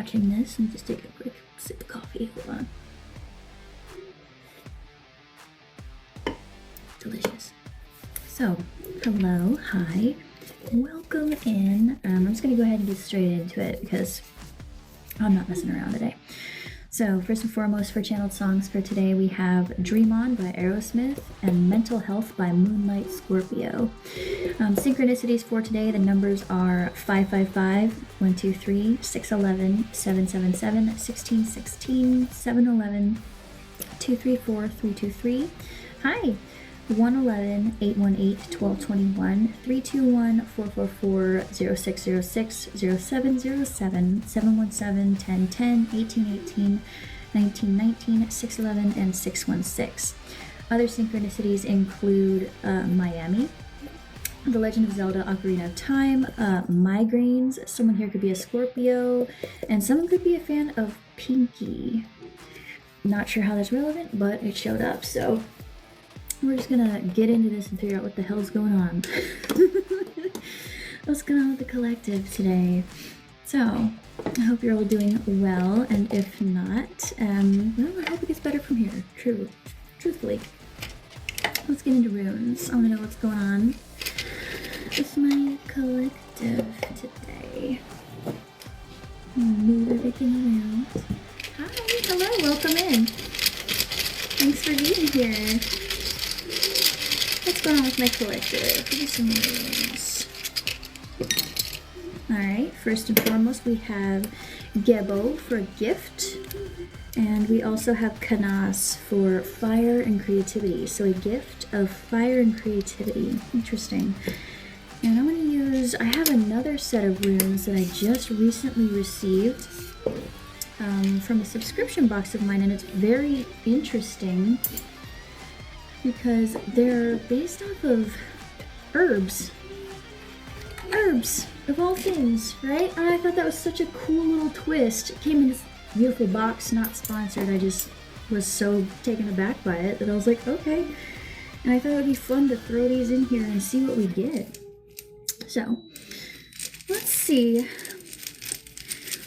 watching this. And just take a quick sip of coffee. Hold on. Delicious. So, hello, hi, welcome in. I'm just gonna go ahead and get straight into it because I'm not messing around today. So first and foremost, for channeled songs for today, we have Dream On by Aerosmith and Mental Health by Moonlight, Scorpio. Synchronicities for today, the numbers are 555, 123, 611, 777, 1616, 711, 234, 323. Hi! 111, 818, 1221, 321, 444, 0606, 0707, 717, 1010, 1818, 1919, 611, and 616. Other synchronicities include Miami, The Legend of Zelda, Ocarina of Time, Migraines, someone here could be a Scorpio, and someone could be a fan of PiNKII. Not sure how that's relevant, but it showed up, so we're just gonna get into this and figure out what the hell's going on. What's going on with the collective today? So, I hope you're all doing well, and if not, well, I hope it gets better from here. Truthfully. Let's get into runes. I wanna know what's going on with my collective today. Move everything around. Hi, hello, welcome in. Thanks for being here. What's going on with my collective? Give me some runes. Alright, first and foremost we have Gebo for gift. And we also have Canas for fire and creativity. So a gift of fire and creativity. Interesting. And I'm going to use, I have another set of runes that I just recently received from a subscription box of mine, and it's very interesting because they're based off of herbs. Herbs, of all things, right? And I thought that was such a cool little twist. It came in this beautiful box, not sponsored. I just was so taken aback by it that I was like, okay. And I thought it would be fun to throw these in here and see what we get. So, let's see.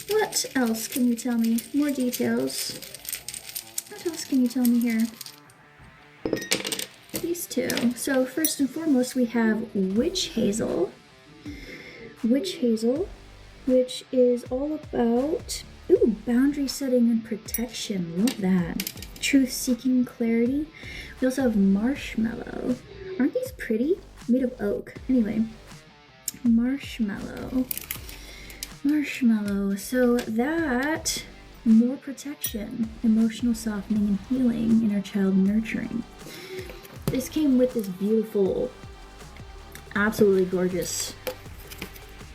What else can you tell me? More details. What else can you tell me here? These two. So first and foremost we have Witch Hazel. Witch Hazel, which is all about boundary setting and protection. Love that. Truth seeking clarity. We also have Marshmallow. Aren't these pretty? Made of oak. Anyway. Marshmallow. So that, more protection, emotional softening and healing, inner child nurturing. This came with this beautiful, absolutely gorgeous,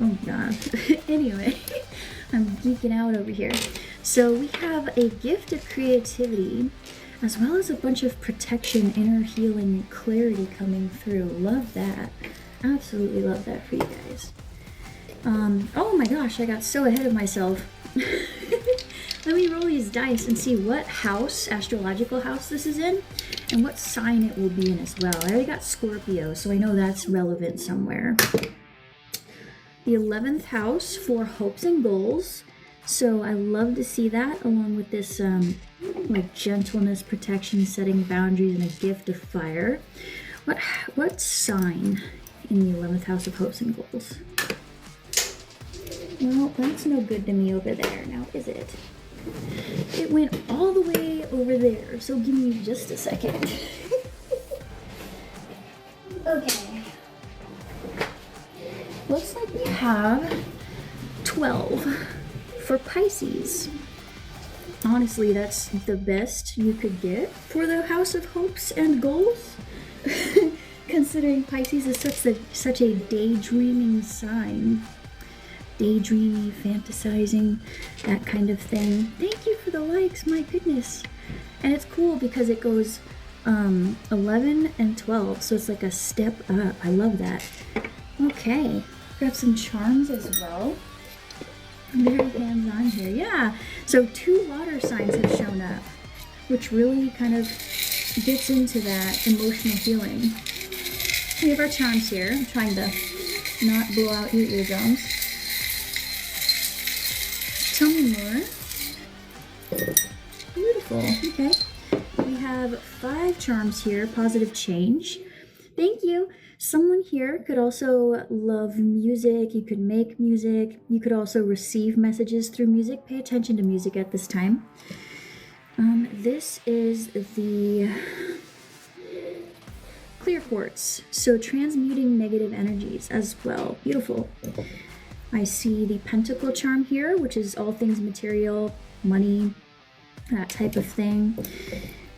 oh god. Anyway, I'm geeking out over here. So we have a gift of creativity, as well as a bunch of protection, inner healing, and clarity coming through. Love that. Absolutely love that for you guys. Oh my gosh, I got so ahead of myself. Let me roll these dice and see what house, astrological house this is in, and what sign it will be in as well. I already got Scorpio, so I know that's relevant somewhere. The 11th house for hopes and goals. So I love to see that, along with this like gentleness, protection, setting boundaries, and a gift of fire. What sign in the 11th house of hopes and goals? Well, that's no good to me over there, now is it? It went all the way over there, so give me just a second. Okay. Looks like we have 12 for Pisces. Honestly, that's the best you could get for the House of Hopes and Goals. Considering Pisces is such a daydreaming sign. Daydreamy, fantasizing, that kind of thing. Thank you for the likes, my goodness. And it's cool because it goes 11 and 12, so it's like a step up. I love that. Okay, grab some charms as well. I'm very hands-on here. Yeah, so 2 water signs have shown up, which really kind of gets into that emotional healing. We have our charms here. I'm trying to not blow out your eardrums. Tell me more. beautiful. Okay. We have 5 charms here. Positive change. Thank you. Someone here could also love music. You could make music. You could also receive messages through music. Pay attention to music at this time. This is the clear quartz, so transmuting negative energies as well. Beautiful. I see the pentacle charm here, which is all things material, money, that type of thing.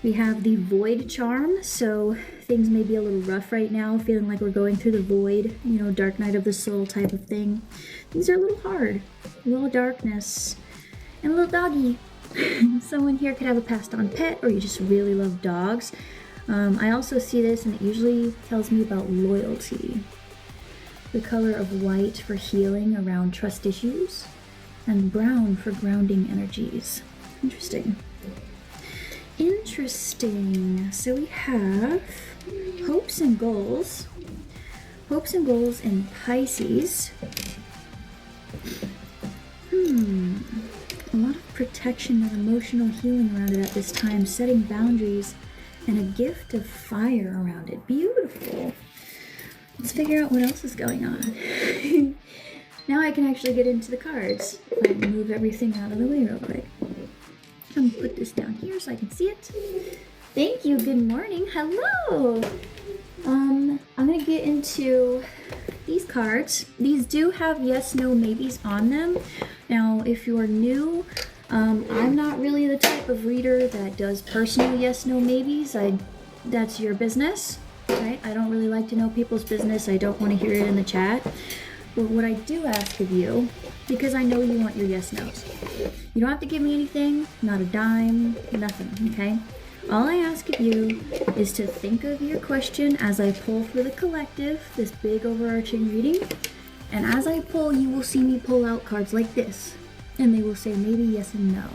We have the void charm, so things may be a little rough right now, feeling like we're going through the void, you know, dark night of the soul type of thing. Things are a little hard, a little darkness, and a little doggy. Someone here could have a passed on pet, or you just really love dogs. I also see this, and it usually tells me about loyalty. The color of white for healing around trust issues, and brown for grounding energies. Interesting. Interesting. So we have hopes and goals. Hopes and goals in Pisces. A lot of protection and emotional healing around it at this time, setting boundaries, and a gift of fire around it. Beautiful. Let's figure out what else is going on. Now I can actually get into the cards. If I move everything out of the way real quick. I'm gonna put this down here so I can see it. Thank you. Good morning. Hello. I'm gonna get into these cards. These do have yes, no, maybes on them. Now, if you're new, I'm not really the type of reader that does personal yes, no, maybes. That's your business, right? I don't really like to know people's business. I don't want to hear it in the chat. But what I do ask of you, because I know you want your yes, no's. You don't have to give me anything, not a dime, nothing, okay? All I ask of you is to think of your question as I pull for the collective, this big overarching reading. And as I pull, you will see me pull out cards like this. And they will say maybe, yes, and no.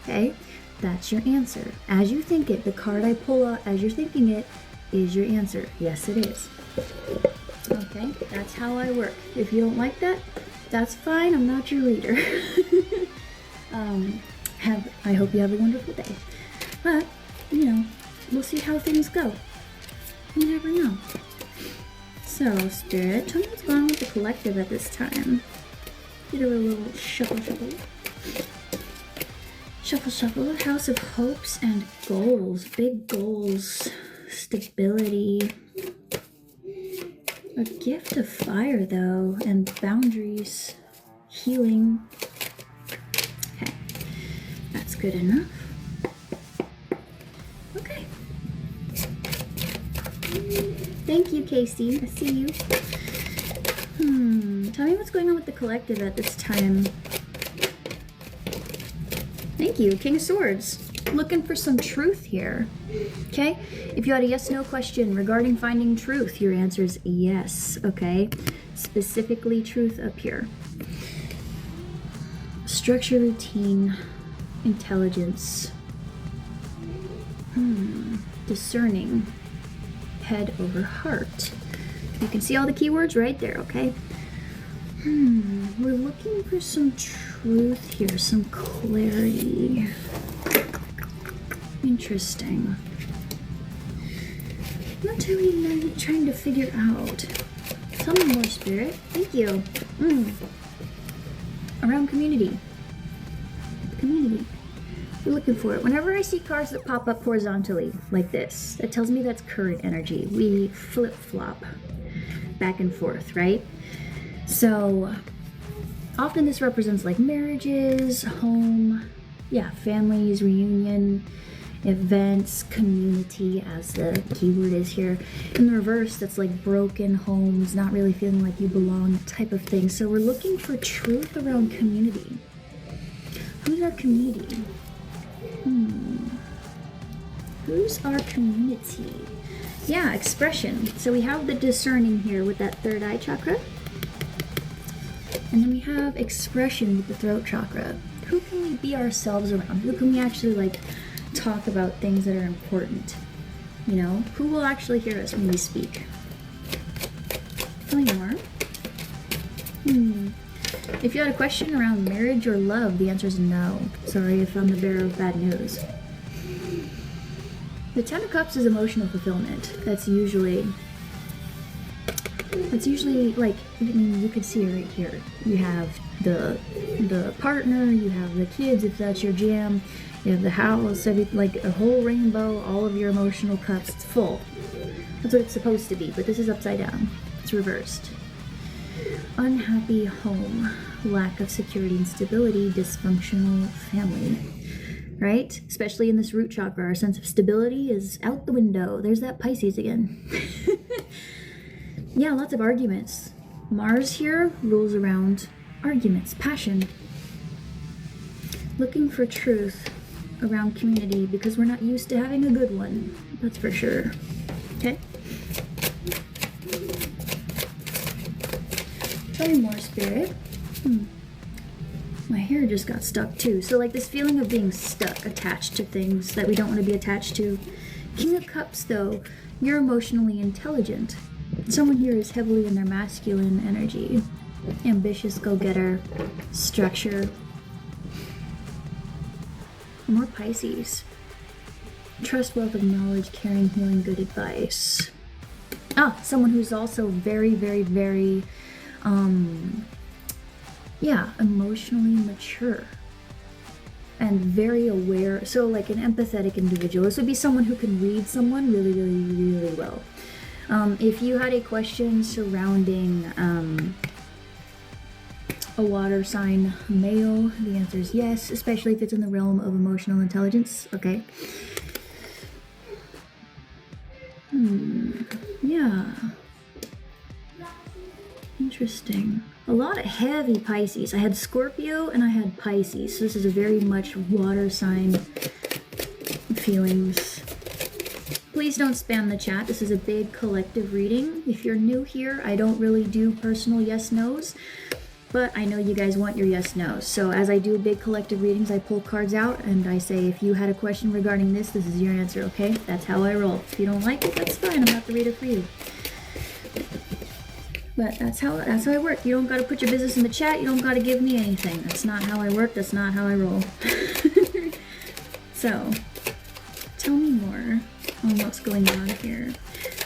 Okay? That's your answer. As you think it, the card I pull out as you're thinking it is your answer. Yes, it is. Okay? That's how I work. If you don't like that, that's fine. I'm not your reader. I hope you have a wonderful day. But, you know, we'll see how things go. You never know. So, Spirit, tell me what's going on with the collective at this time. Get a little shuffle, shuffle. Shuffle, shuffle. House of hopes and goals. Big goals. Stability. A gift of fire, though, and boundaries. Healing. Okay. That's good enough. Okay. Thank you, Casey. I see you. Tell me what's going on with the collective at this time. Thank you, King of Swords. Looking for some truth here. Okay? If you had a yes-no question regarding finding truth, your answer is yes. Okay? Specifically truth up here. Structure, routine, intelligence. Discerning. Head over heart. You can see all the keywords right there, okay? We're looking for some truth here, some clarity. Interesting. What are we trying to figure out? Tell me more, Spirit. Thank you. Around community. Community. We're looking for it. Whenever I see cards that pop up horizontally, like this, that tells me that's current energy. We flip-flop back and forth, right? So often this represents like marriages, home, families, reunion, events, community, as the keyword is here. In the reverse, that's like broken homes, not really feeling like you belong, type of thing. So we're looking for truth around community. Who's our community? Who's our community? Yeah, expression. So we have the discerning here with that third eye chakra. And then we have expression with the throat chakra. Who can we be ourselves around? Who can we actually like talk about things that are important? You know, who will actually hear us when we speak? Tell me more. If you had a question around marriage or love, the answer is no. Sorry if I'm the bearer of bad news. The Ten of Cups is emotional fulfillment. That's usually like, I mean, you could see it right here. You have the partner, you have the kids if that's your jam, you have the house, like a whole rainbow, all of your emotional cups. It's full. That's what it's supposed to be, but this is upside down. It's reversed. Unhappy home, lack of security and stability, dysfunctional family. Right? Especially in this root chakra, our sense of stability is out the window. There's that Pisces again. Yeah, lots of arguments. Mars here rules around arguments, passion. Looking for truth around community because we're not used to having a good one. That's for sure. Okay? Tell me more, Spirit. My hair just got stuck too. So like this feeling of being stuck, attached to things that we don't want to be attached to. King of Cups though, you're emotionally intelligent. Someone here is heavily in their masculine energy. Ambitious, go-getter, structure. More Pisces. Trust, wealth of knowledge, caring, healing, good advice. Someone who's also very, very, very emotionally mature and very aware. So like an empathetic individual. This would be someone who can read someone really, really, really well. If you had a question surrounding a water sign male, the answer is yes, especially if it's in the realm of emotional intelligence. Okay. Yeah. Interesting. A lot of heavy Pisces. I had Scorpio and I had Pisces. So this is a very much water sign feelings. Please don't spam the chat. This is a big collective reading. If you're new here, I don't really do personal yes-nos, but I know you guys want your yes-nos. So as I do big collective readings, I pull cards out and I say, if you had a question regarding this, this is your answer, okay? That's how I roll. If you don't like it, that's fine. I'm not the reader for you. But that's how I work. You don't got to put your business in the chat. You don't got to give me anything. That's not how I work. That's not how I roll. So, tell me more on what's going on here.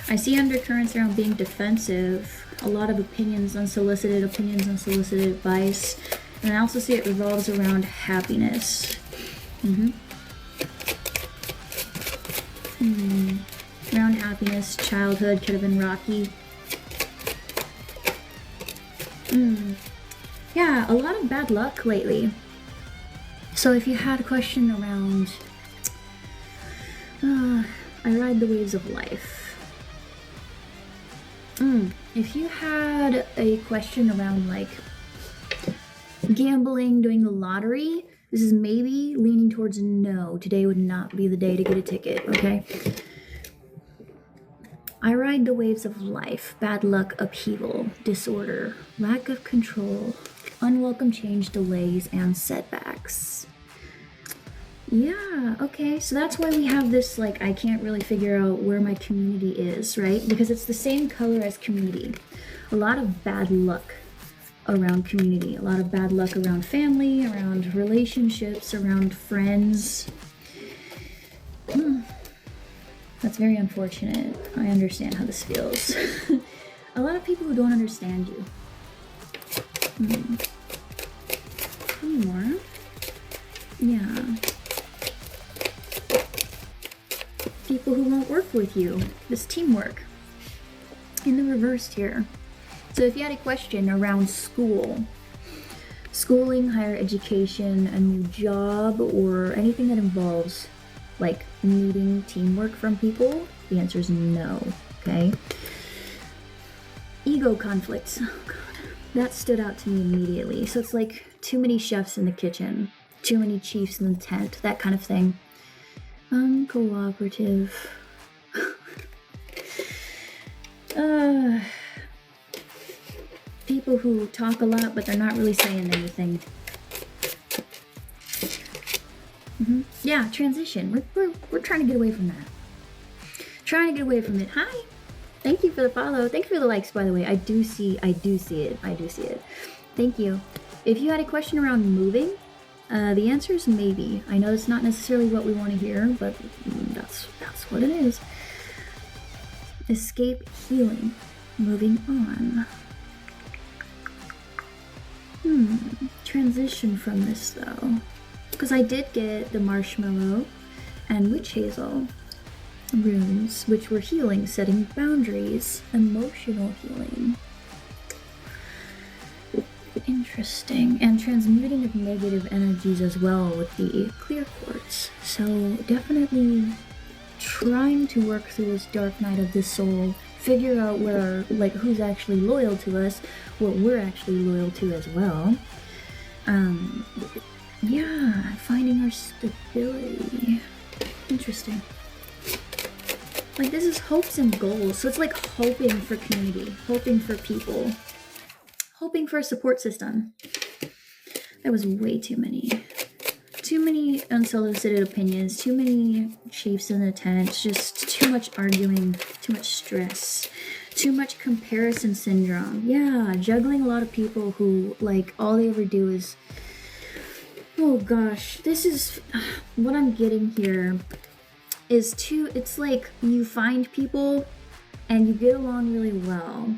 I see undercurrents around being defensive. A lot of opinions, unsolicited advice. And I also see it revolves around happiness. Around happiness, childhood could have been rocky. Yeah, a lot of bad luck lately. So if you had a question around, I ride the waves of life. If you had a question around like gambling, doing the lottery, this is maybe leaning towards no. Today would not be the day to get a ticket, okay? I ride the waves of life, bad luck, upheaval, disorder, lack of control, unwelcome change, delays, and setbacks. Yeah, okay, so that's why we have this, like, I can't really figure out where my community is, right? Because it's the same color as community. A lot of bad luck around community, a lot of bad luck around family, around relationships, around friends. That's very unfortunate. I understand how this feels. A lot of people who don't understand you. Any more? Yeah. People who won't work with you. This teamwork. In the reversed here. So if you had a question around school, schooling, higher education, a new job, or anything that involves like needing teamwork from people, the answer is no, okay? Ego conflicts. Oh God. That stood out to me immediately. So it's like too many chefs in the kitchen, too many chiefs in the tent, that kind of thing. Uncooperative. People who talk a lot, but they're not really saying anything. Yeah, transition. We're trying to get away from that. Trying to get away from it. Hi. Thank you for the follow. Thank you for the likes, by the way. I do see it. Thank you. If you had a question around moving, The answer is maybe. I know it's not necessarily what we want to hear, but that's what it is. Escape healing. Moving on. Transition from this though. Because I did get the marshmallow and witch hazel runes, which were healing, setting boundaries, emotional healing. Interesting. And transmuting of negative energies as well with the clear quartz. So definitely trying to work through this dark night of the soul, figure out where, like, who's actually loyal to us, what we're actually loyal to as well. Yeah, finding our stability. Interesting. Like, this is hopes and goals, so it's like hoping for community, hoping for people, hoping for a support system. That was way too many. Too many unsolicited opinions, too many chiefs in the tent, just too much arguing, too much stress, too much comparison syndrome. Yeah, juggling a lot of people who, like, all they ever do is, oh gosh, this is what I'm getting here is it's like you find people and you get along really well,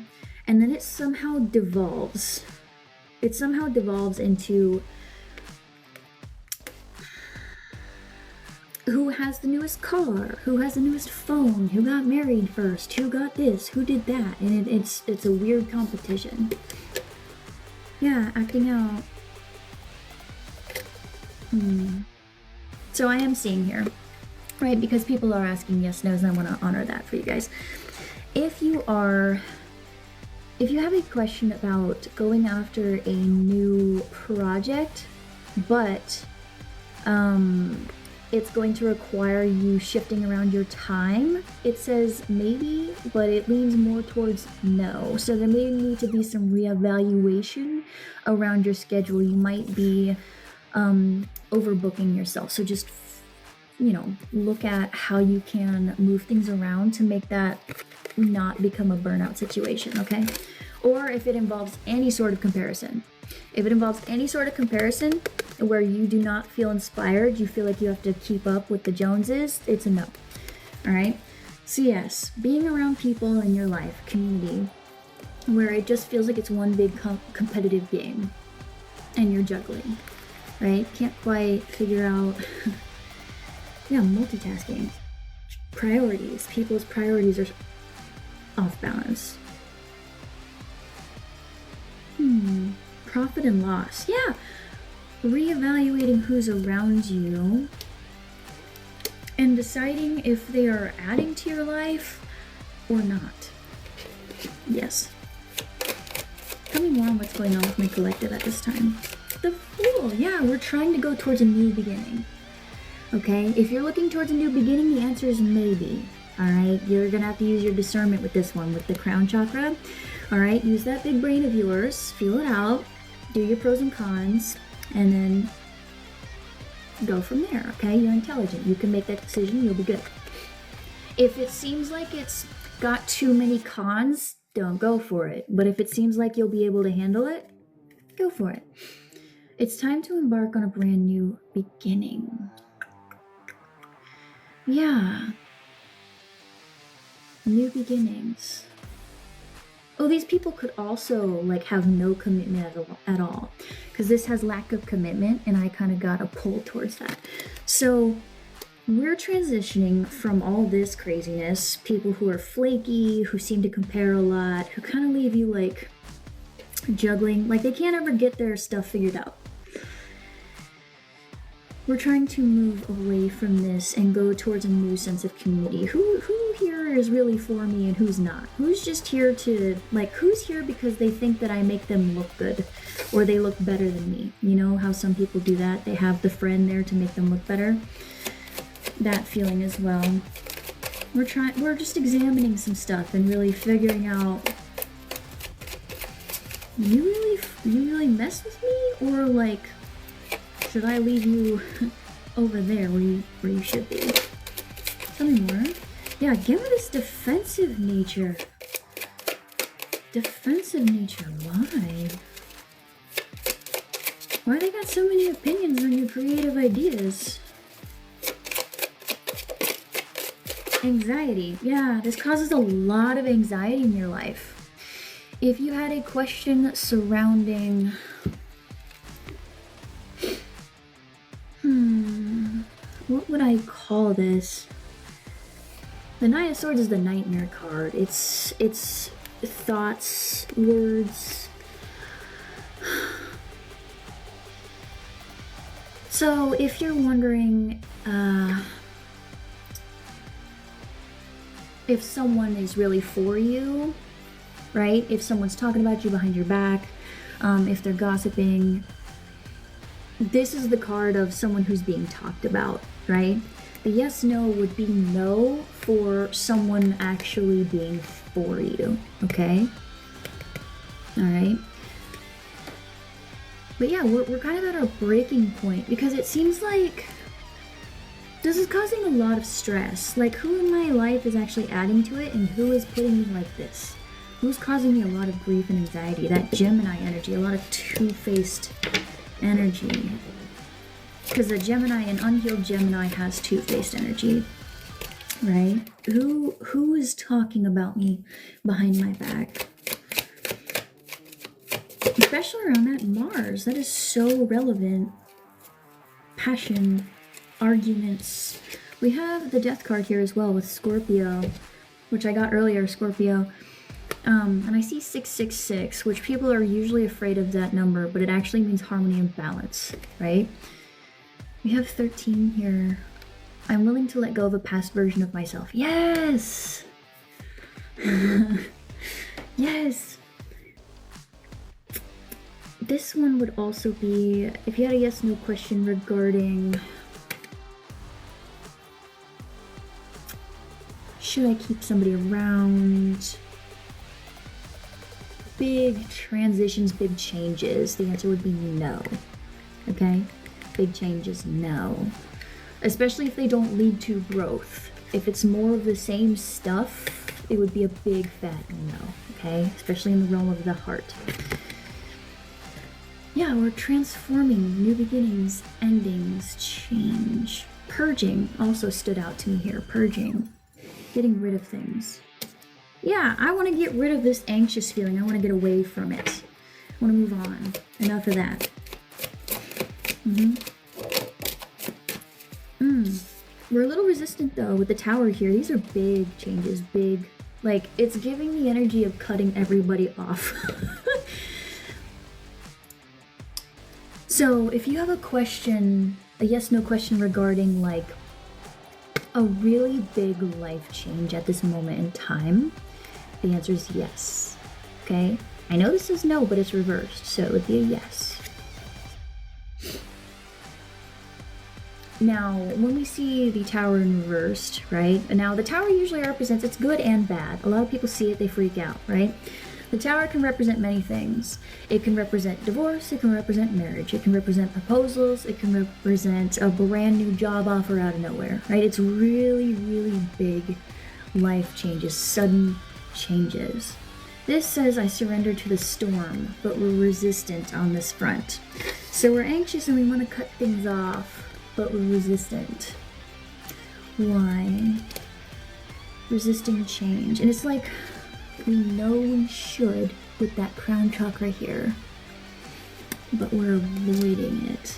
and then it somehow devolves. It somehow devolves into who has the newest car, who has the newest phone, who got married first, who got this, who did that, and it's a weird competition. Yeah, acting out. So I am seeing here, right, because people are asking yes, no's, and I want to honor that for you guys. If you have a question about going after a new project, but it's going to require you shifting around your time, it says maybe, but it leans more towards no. So there may need to be some reevaluation around your schedule. You might be overbooking yourself. So just, you know, look at how you can move things around to make that not become a burnout situation, okay? Or if it involves any sort of comparison. If it involves any sort of comparison where you do not feel inspired, you feel like you have to keep up with the Joneses, it's a no. All right? So yes, being around people in your life, community, where it just feels like it's one big competitive game and you're juggling, right? Can't quite figure out, yeah, multitasking. Priorities. People's priorities are off balance. Profit and loss. Yeah. Reevaluating who's around you and deciding if they are adding to your life or not. Yes. Tell me more on what's going on with my collective at this time. The Fool. Yeah, we're trying to go towards a new beginning. Okay? If you're looking towards a new beginning, the answer is maybe. Alright? You're gonna have to use your discernment with this one, with the crown chakra. Alright? Use that big brain of yours. Feel it out. Do your pros and cons. And then go from there, okay? You're intelligent. You can make that decision. You'll be good. If it seems like it's got too many cons, don't go for it. But if it seems like you'll be able to handle it, go for it. It's time to embark on a brand new beginning. Yeah. New beginnings. Oh, these people could also, like, have no commitment at all. Because this has lack of commitment, and I kind of got a pull towards that. So we're transitioning from all this craziness, people who are flaky, who seem to compare a lot, who kind of leave you, like, juggling. Like, they can't ever get their stuff figured out. We're trying to move away from this and go towards a new sense of community. Who here is really for me and who's not? Who's just here to, like, who's here because they think that I make them look good or they look better than me? You know how some people do that? They have the friend there to make them look better. That feeling as well. We're just examining some stuff and really figuring out, you really mess with me, or like, should I leave you over there where you should be? Tell me more. Yeah, give it this defensive nature. Defensive nature, why? Why they got so many opinions on your creative ideas? Anxiety. Yeah, this causes a lot of anxiety in your life. If you had a question surrounding... what would I call this? The Knight of Swords is the nightmare card. It's thoughts, words. So if you're wondering if someone is really for you, right? If someone's talking about you behind your back, if they're gossiping, this is the card of someone who's being talked about, right? The yes, no would be no for someone actually being for you, okay? All right. But yeah, we're kind of at our breaking point because it seems like this is causing a lot of stress. Like, who in my life is actually adding to it and who is putting me like this? Who's causing me a lot of grief and anxiety? That Gemini energy, a lot of two-faced energy. Because a Gemini, an unhealed Gemini has two-faced energy, right? Who is talking about me behind my back? Especially around that Mars. That is so relevant. Passion, arguments. We have the death card here as well with Scorpio, which I got earlier, Scorpio. And I see 666, which people are usually afraid of that number, but it actually means harmony and balance, right? We have 13 here. I'm willing to let go of a past version of myself. Yes! Yes! This one would also be, if you had a yes, no question regarding, should I keep somebody around? Big transitions, big changes. The answer would be no, okay? Big changes, no. Especially if they don't lead to growth. If it's more of the same stuff, it would be a big fat no, okay? Especially in the realm of the heart. Yeah, we're transforming, new beginnings, endings, change. Purging also stood out to me here, purging. Getting rid of things. Yeah, I want to get rid of this anxious feeling. I want to get away from it. I want to move on. Enough of that. We're a little resistant though with the tower here. These are big changes, big. Like, it's giving the energy of cutting everybody off. So if you have a question, a yes, no question regarding like a really big life change at this moment in time, the answer is yes, okay? I know this is no, but it's reversed, so it would be a yes. Now, when we see the tower in reversed, right? And now the tower usually represents, it's good and bad. A lot of people see it, they freak out, right? The tower can represent many things. It can represent divorce, it can represent marriage, it can represent proposals, it can represent a brand new job offer out of nowhere, right? It's really, really big life changes, sudden changes. This says, I surrender to the storm, but we're resistant on this front. So we're anxious and we want to cut things off, but we're resistant. Why? Resisting change. And it's like, we know we should with that crown chakra here, but we're avoiding it.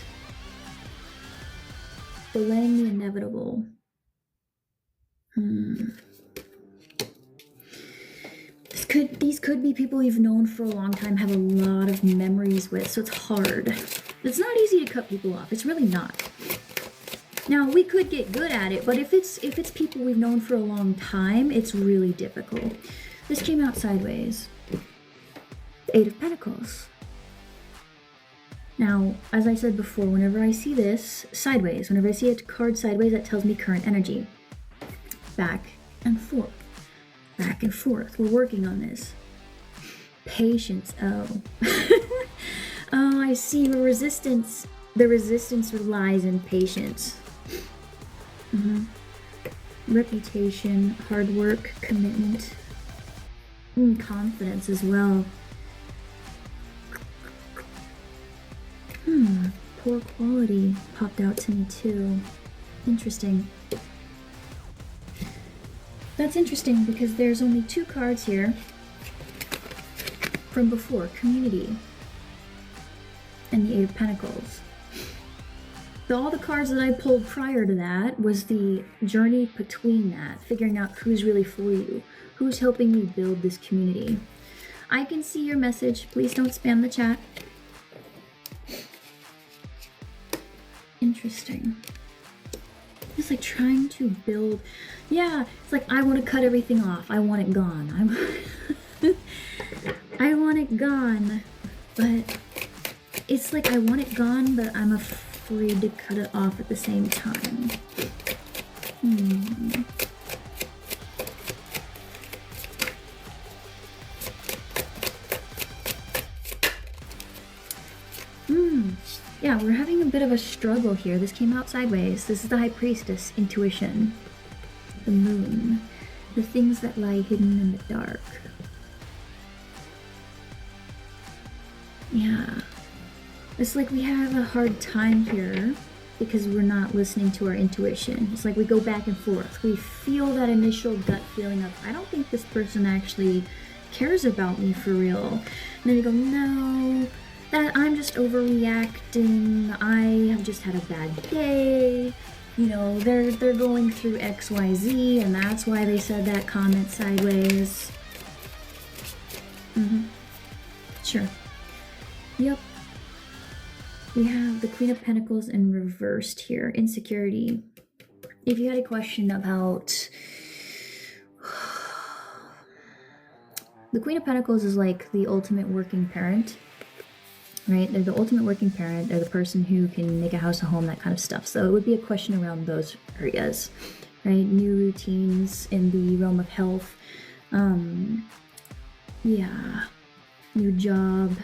Delaying the inevitable. These could be people you've known for a long time, have a lot of memories with, so it's hard. It's not easy to cut people off. It's really not. Now, we could get good at it, but if it's people we've known for a long time, it's really difficult. This came out sideways. The Eight of Pentacles. Now, as I said before, whenever I see this sideways, whenever I see a card sideways, that tells me current energy. Back and forth. Back and forth. We're working on this. Patience. Oh. Oh, I see. The resistance relies in patience. Reputation, hard work, commitment, and confidence as well. poor quality popped out to me too. Interesting. That's interesting because there's only 2 cards here from before, Community and the 8 of Pentacles. All the cards that I pulled prior to that was the journey between that, figuring out who's really for you, who's helping you build this community. I can see your message. Please don't spam the chat. Interesting. It's like trying to build. Yeah, it's like I want to cut everything off. I want it gone. I want it gone. But it's like I want it gone, but I'm afraid to cut it off at the same time. Yeah, we're having a bit of a struggle here. This came out sideways. This is the High Priestess, intuition, the moon, the things that lie hidden in the dark. Yeah. It's like we have a hard time here because we're not listening to our intuition. It's like we go back and forth. We feel that initial gut feeling of, I don't think this person actually cares about me for real. And then we go, no, that I'm just overreacting. I have just had a bad day. You know, they're going through XYZ and that's why they said that comment sideways. Sure. Yep. We have the Queen of Pentacles in reversed here, insecurity. If you had a question about the Queen of Pentacles is like the ultimate working parent, right? They're the ultimate working parent. They're the person who can make a house a home, that kind of stuff. So it would be a question around those areas, right? New routines in the realm of health. Yeah, new job.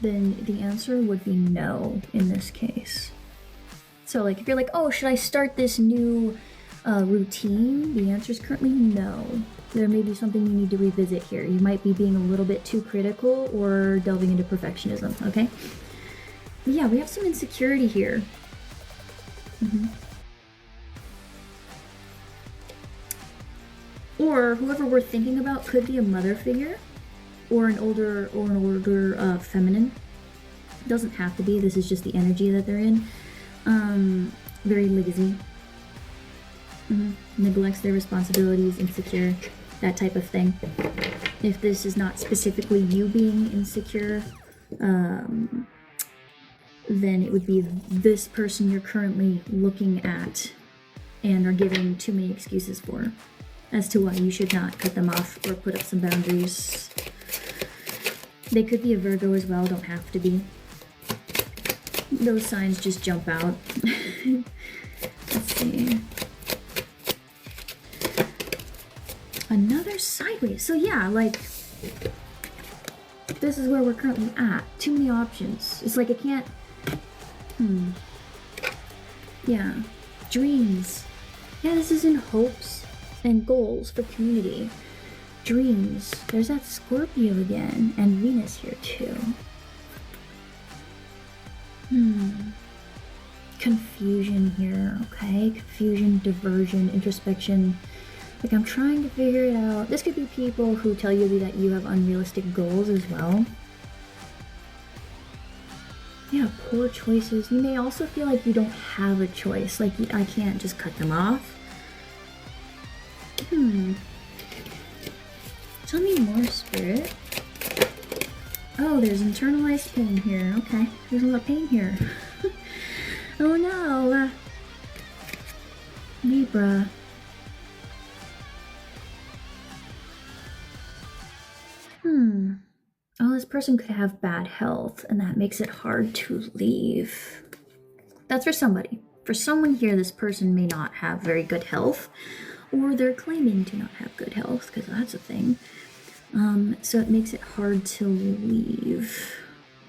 Then the answer would be no in this case. So like if you're like, oh, should I start this new routine? The answer is currently no. There may be something you need to revisit here. You might be being a little bit too critical or delving into perfectionism, okay? But yeah, we have some insecurity here. Or whoever we're thinking about could be a mother figure. Or an older feminine. Doesn't have to be. This is just the energy that they're in. Very lazy. Neglects their responsibilities, insecure, that type of thing. If this is not specifically you being insecure, then it would be this person you're currently looking at and are giving too many excuses for as to why you should not cut them off or put up some boundaries. They could be a Virgo as well, don't have to be. Those signs just jump out. Let's see. Another sideways. So yeah, like, this is where we're currently at. Too many options. It's like I can't... Yeah. Dreams. Yeah, this is in hopes and goals for community. Dreams. There's that Scorpio again, and Venus here too. Confusion here, okay? Confusion, diversion, introspection. Like I'm trying to figure it out. This could be people who tell you that you have unrealistic goals as well. Yeah, poor choices. You may also feel like you don't have a choice. Like I can't just cut them off. Tell me more, Spirit. Oh, there's internalized pain here. Okay, there's a lot of pain here. Oh no. Libra. Oh, this person could have bad health, and that makes it hard to leave. That's for somebody. For someone here, this person may not have very good health, or they're claiming to not have good health, because that's a thing. So it makes it hard to leave.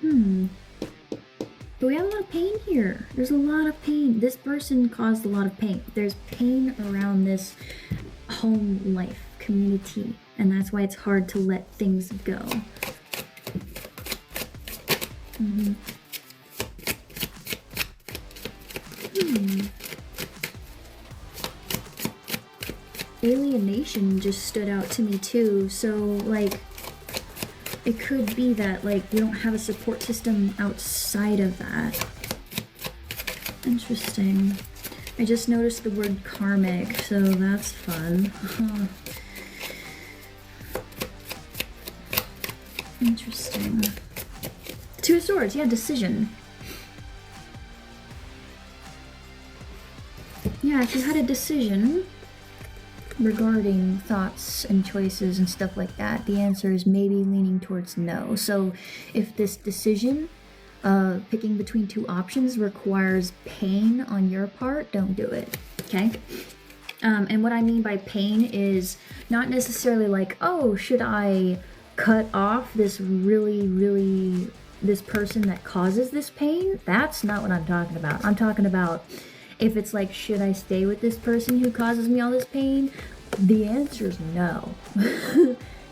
But we have a lot of pain here. There's a lot of pain. This person caused a lot of pain. There's pain around this home life, community, and that's why it's hard to let things go. Alienation just stood out to me too. So like, it could be that like you don't have a support system outside of that. Interesting. I just noticed the word karmic, so that's fun. Interesting. Two of Swords, yeah, decision. Yeah, if you had a decision regarding thoughts and choices and stuff like that, the answer is maybe leaning towards no. So if this decision, picking between two options, requires pain on your part, don't do it, okay? And what I mean by pain is not necessarily like, oh, should I cut off this this person that causes this pain? That's not what I'm talking about. I'm talking about if it's like, should I stay with this person who causes me all this pain? The answer is no.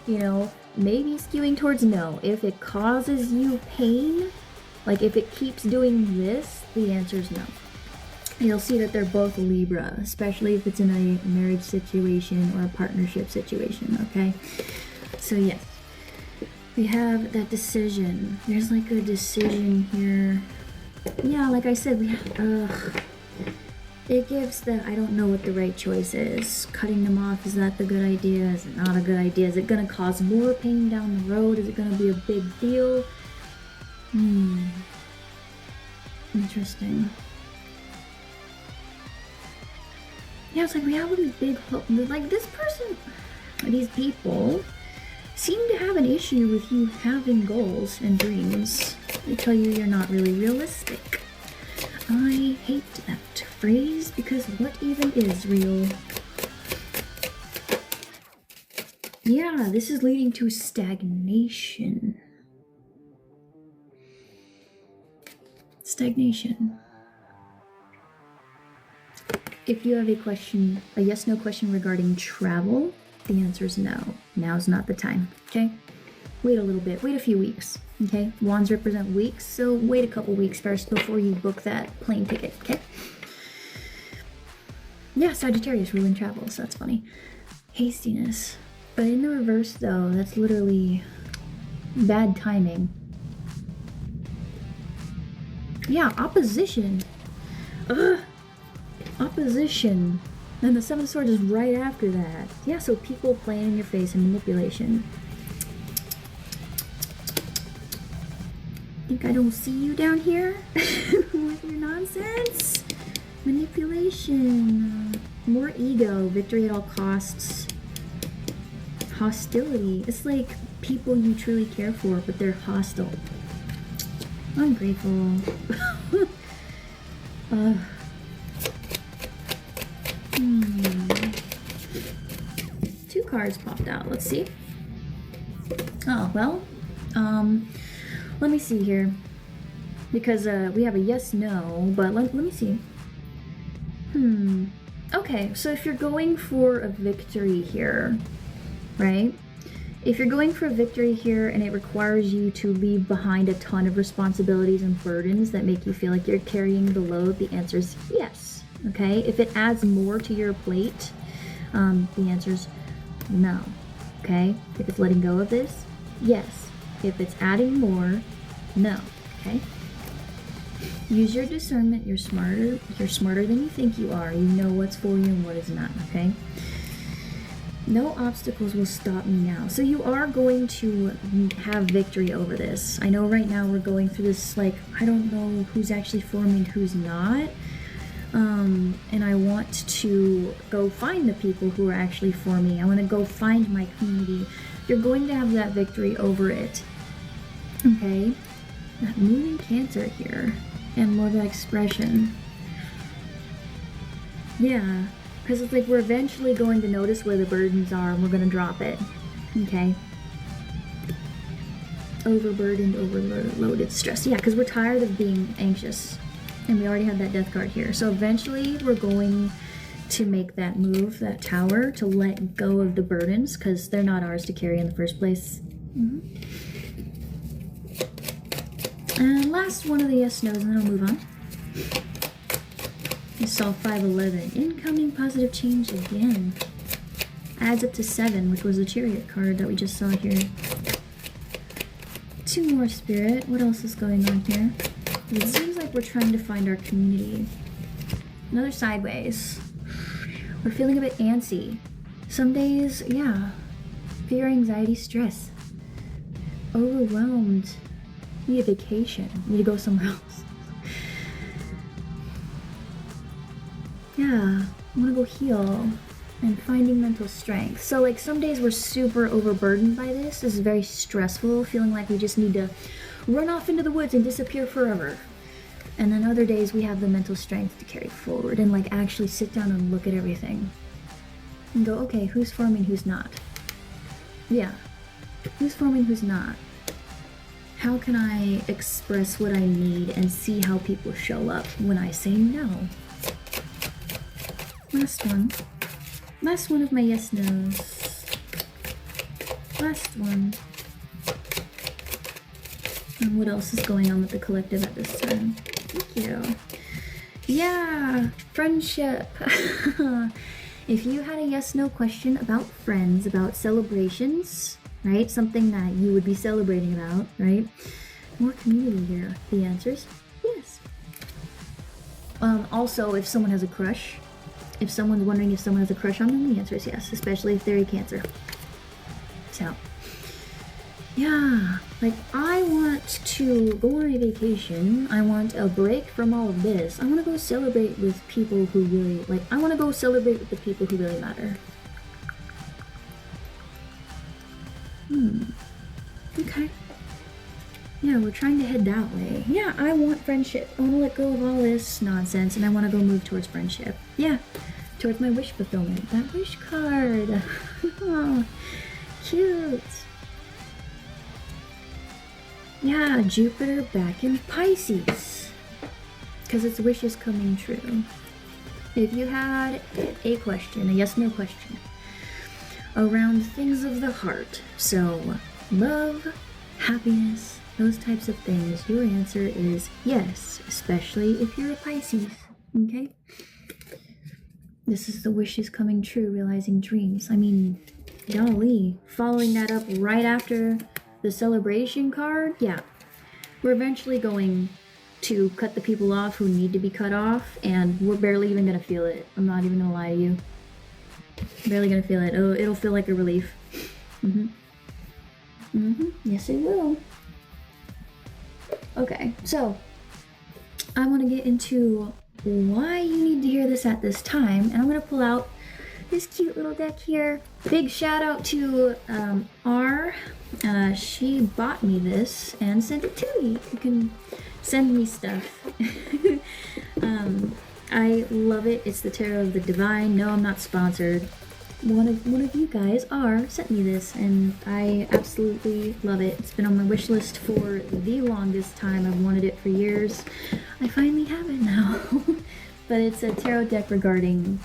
You know, maybe skewing towards no. If it causes you pain, like if it keeps doing this, the answer is no. You'll see that they're both Libra, especially if it's in a marriage situation or a partnership situation, okay? So yes, we have that decision. There's like a decision here. Yeah, like I said, we have, it gives that I don't know what the right choice is. Cutting them off, is that the good idea? Is it not a good idea? Is it gonna cause more pain down the road? Is it gonna be a big deal? Interesting. Yeah, it's like we have these big hopes. Like this person, these people seem to have an issue with you having goals and dreams. They tell you you're not really realistic. I hate that phrase because what even is real? Yeah, this is leading to stagnation. Stagnation. If you have a question, a yes/no question regarding travel, the answer is no. Now's not the time, okay? Wait a little bit, wait a few weeks, okay? Wands represent weeks, so wait a couple weeks first before you book that plane ticket, okay? Yeah, Sagittarius ruling travel, so that's funny. Hastiness. But in the reverse though, that's literally bad timing. Yeah, opposition. Ugh. Opposition. And the Seven of Swords is right after that. Yeah, so people playing in your face and manipulation. Think I don't see you down here with your nonsense? Manipulation. More ego. Victory at all costs. Hostility. It's like people you truly care for, but they're hostile. Ungrateful. Two cards popped out. Let's see. Oh, well, let me see here. Because we have a yes/no, but let me see. Okay, so if you're going for a victory here, right? If you're going for a victory here and it requires you to leave behind a ton of responsibilities and burdens that make you feel like you're carrying the load, the answer is yes, okay? If it adds more to your plate, the answer is no, okay? If it's letting go of this, yes. If it's adding more, no, okay? Use your discernment. You're smarter than you think you are. You know what's for you and what is not, okay? No obstacles will stop me now. So you are going to have victory over this. I know right now we're going through this, like, I don't know who's actually for me and who's not. And I want to go find the people who are actually for me. I want to go find my community. You're going to have that victory over it. Okay? That Moon in Cancer here. And more of that expression. Yeah. Because it's like we're eventually going to notice where the burdens are and we're going to drop it. Okay? Overburdened, overloaded, stressed. Yeah, because we're tired of being anxious. And we already have that death card here. So eventually we're going to make that move, that tower, to let go of the burdens because they're not ours to carry in the first place. And last one of the yes, no's, and then I'll move on. We saw 511. Incoming positive change again. Adds up to 7, which was the Chariot card that we just saw here. 2 more Spirit. What else is going on here? It seems like we're trying to find our community. Another Sideways. We're feeling a bit antsy. Some days, yeah. Fear, anxiety, stress. Overwhelmed. Need a vacation. Need to go somewhere else. Yeah. I want to go heal. And finding mental strength. So like some days we're super overburdened by this. This is very stressful, feeling like we just need to run off into the woods and disappear forever. And then other days we have the mental strength to carry forward and like actually sit down and look at everything. And go, okay, who's for me and who's not? Yeah. Who's for me and who's not? How can I express what I need and see how people show up when I say no? Last one. Last one of my yes no's. Last one. And what else is going on with the collective at this time? Thank you. Yeah, friendship. If you had a yes no question about friends, about celebrations, right? Something that you would be celebrating about, right? More community here. The answer is yes. Also, if someone has a crush, if someone's wondering if someone has a crush on them, the answer is yes, especially if they're a Cancer. So, yeah, like I want to go on a vacation. I want a break from all of this. I want to go celebrate with people who really, like, I want to go celebrate with the people who really matter. Okay. Yeah, we're trying to head that way. Yeah, I want friendship. I want to let go of all this nonsense and I want to go move towards friendship. Yeah, towards my wish fulfillment. That wish card. Oh, cute. Yeah, Jupiter back in Pisces. Because its wish is coming true. If you had a question, a yes-no question, around things of the heart, so love, happiness, those types of things, your answer is yes, especially if you're a Pisces, okay? This is the wishes coming true, realizing dreams. I mean, golly, following that up right after the celebration card, yeah. We're eventually going to cut the people off who need to be cut off, and we're barely even gonna feel it. I'm not even gonna lie to you. Barely gonna feel it. Oh, it'll feel like a relief. Yes, it will. Okay, so I want to get into why you need to hear this at this time, and I'm going to pull out this cute little deck here. Big shout out to R. She bought me this and sent it to me. You can send me stuff. I love it. It's the Tarot of the Divine. No, I'm not sponsored. One of you guys sent me this, and I absolutely love it. It's been on my wish list for the longest time. I've wanted it for years. I finally have it now. But it's a tarot deck regarding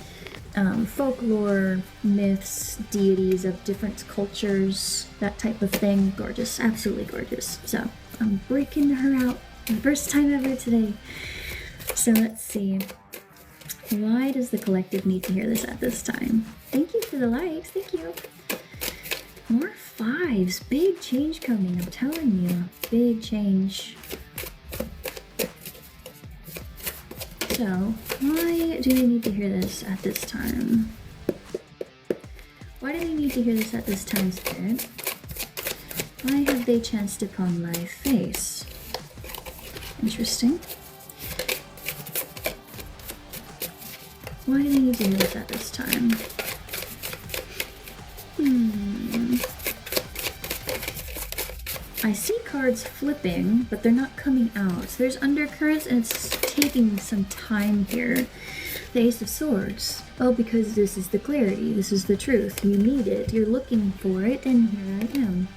folklore, myths, deities of different cultures, that type of thing. Gorgeous, absolutely gorgeous. So I'm breaking her out for the first time ever today. So let's see. Why does the collective need to hear this at this time? Thank you for the likes. Thank you. More 5s. Big change coming. I'm telling you. Big change. So, why do they need to hear this at this time? Why do they need to hear this at this time, Spirit? Why have they chanced upon my face? Interesting. Why do they need to hear this at this time? I see cards flipping, but they're not coming out. So there's undercurrents, and it's taking some time here. The Ace of Swords. Oh, because this is the clarity. This is the truth. You need it. You're looking for it, and here I am.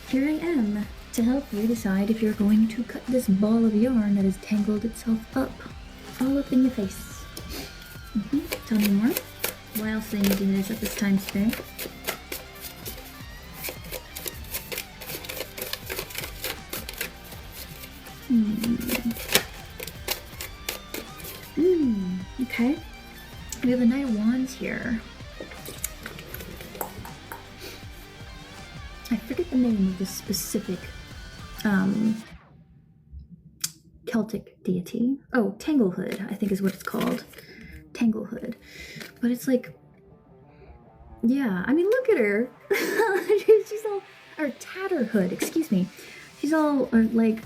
Here I am to help you decide if you're going to cut this ball of yarn that has tangled itself up. All up in your face. Tell me more. Why else do they need to do this at this time, Spirit? Okay. We have the Knight of Wands here. I forget the name of this specific Celtic deity. Oh, Tanglehood, I think is what it's called. Tanglehood. But it's like, yeah, I mean, look at her. She's all, or Tatterhood, excuse me. She's all, like,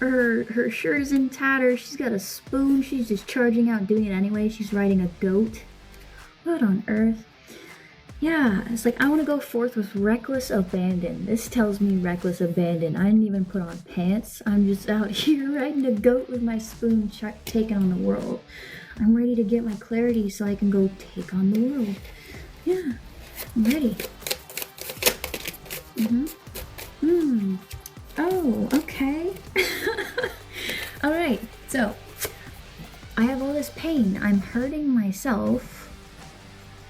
her shirt is in tatters. She's got a spoon. She's just charging out, doing it anyway. She's riding a goat. What on earth? Yeah, it's like, I want to go forth with reckless abandon. This tells me reckless abandon. I didn't even put on pants. I'm just out here riding a goat with my spoon, taking on the world. I'm ready to get my clarity so I can go take on the world. Yeah, I'm ready. Oh, okay. All right, so I have all this pain. I'm hurting myself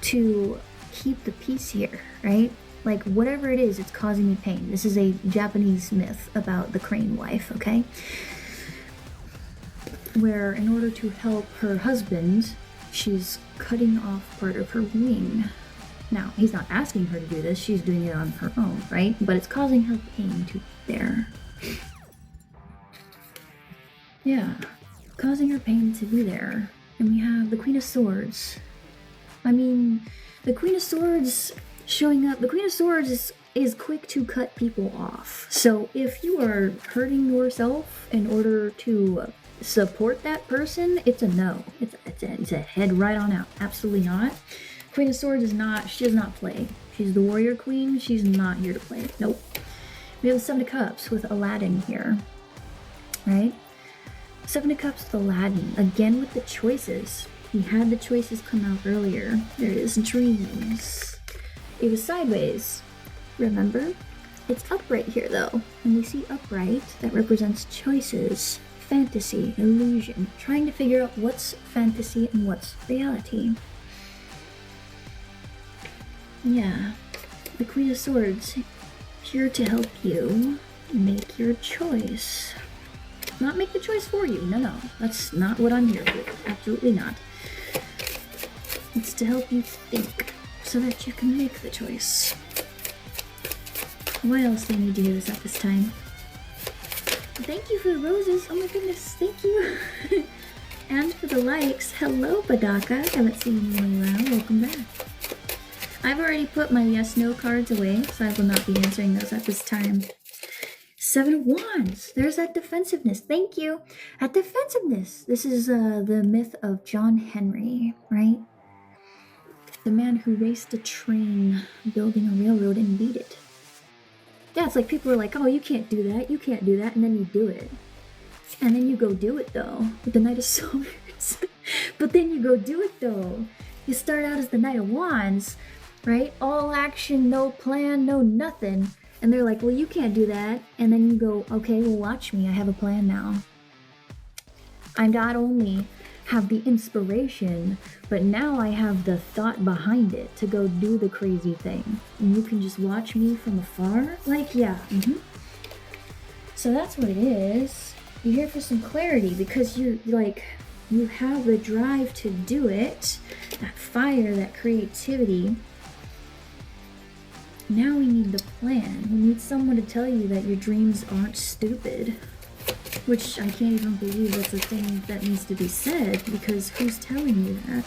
to keep the peace here, right? Like, whatever it is, it's causing me pain. This is a Japanese myth about the crane wife, okay? Where in order to help her husband, she's cutting off part of her wing. Now, he's not asking her to do this, she's doing it on her own, right? But it's causing her pain to be there. Yeah, causing her pain to be there. And we have the Queen of Swords. I mean, the Queen of Swords showing up. The Queen of Swords is quick to cut people off. So if you are hurting yourself in order to support that person, it's a no. It's a head right on out. Absolutely not. Queen of Swords is not, she does not play. She's the warrior queen. She's not here to play. Nope. We have the Seven of Cups with Aladdin here, right? Seven of Cups with Aladdin, again with the choices. He had the choices come out earlier. There it is, dreams. It was sideways, remember? It's upright here though, and we see upright, that represents choices, fantasy, illusion, trying to figure out what's fantasy and what's reality. Yeah, the Queen of Swords, here to help you make your choice. Not make the choice for you, no, that's not what I'm here for, absolutely not. It's to help you think, so that you can make the choice. Why else do I need to do this at this time? Thank you for the roses, oh my goodness, thank you. And for the likes, hello Badaka, haven't seen you in a while, welcome back. I've already put my yes/no cards away, so I will not be answering those at this time. Seven of Wands, there's that defensiveness, thank you. That defensiveness, this is the myth of John Henry, right? The man who raced a train building a railroad and beat it. Yeah, it's like people are like, oh, you can't do that, and then you do it. And then you go do it though, with the Knight of Swords. But then you go do it though. You start out as the Knight of Wands, right? All action, no plan, no nothing. And they're like, well, you can't do that. And then you go, okay, well, watch me. I have a plan now. I not only have the inspiration, but now I have the thought behind it to go do the crazy thing. And you can just watch me from afar. Like, yeah. So that's what it is. You're here for some clarity because you have the drive to do it. That fire, that creativity. Now we need the plan. We need someone to tell you that your dreams aren't stupid. Which I can't even believe that's a thing that needs to be said, because who's telling you that?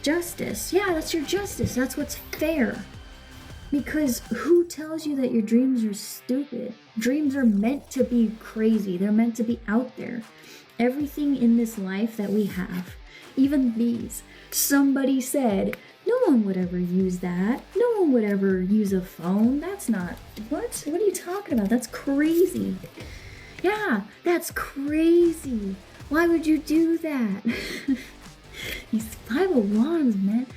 Justice. Yeah, that's your justice. That's what's fair. Because who tells you that your dreams are stupid? Dreams are meant to be crazy. They're meant to be out there. Everything in this life that we have, even these, somebody said, no one would ever use that. No one would ever use a phone. That's not, what? What are you talking about? That's crazy. Yeah, that's crazy. Why would you do that? These Five of Wands, man.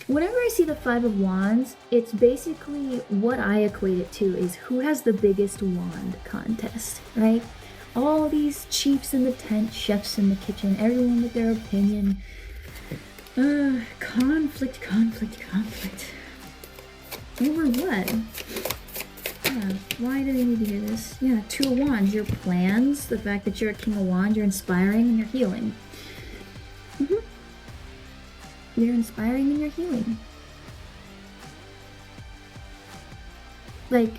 Whenever I see the Five of Wands, it's basically what I equate it to is who has the biggest wand contest, right? All these chiefs in the tent, chefs in the kitchen, everyone with their opinion. Conflict. Over what? Yeah, why do they need to hear this? Yeah, Two of Wands, your plans, the fact that you're a King of Wands, you're inspiring and you're healing. You're inspiring and you're healing. Like,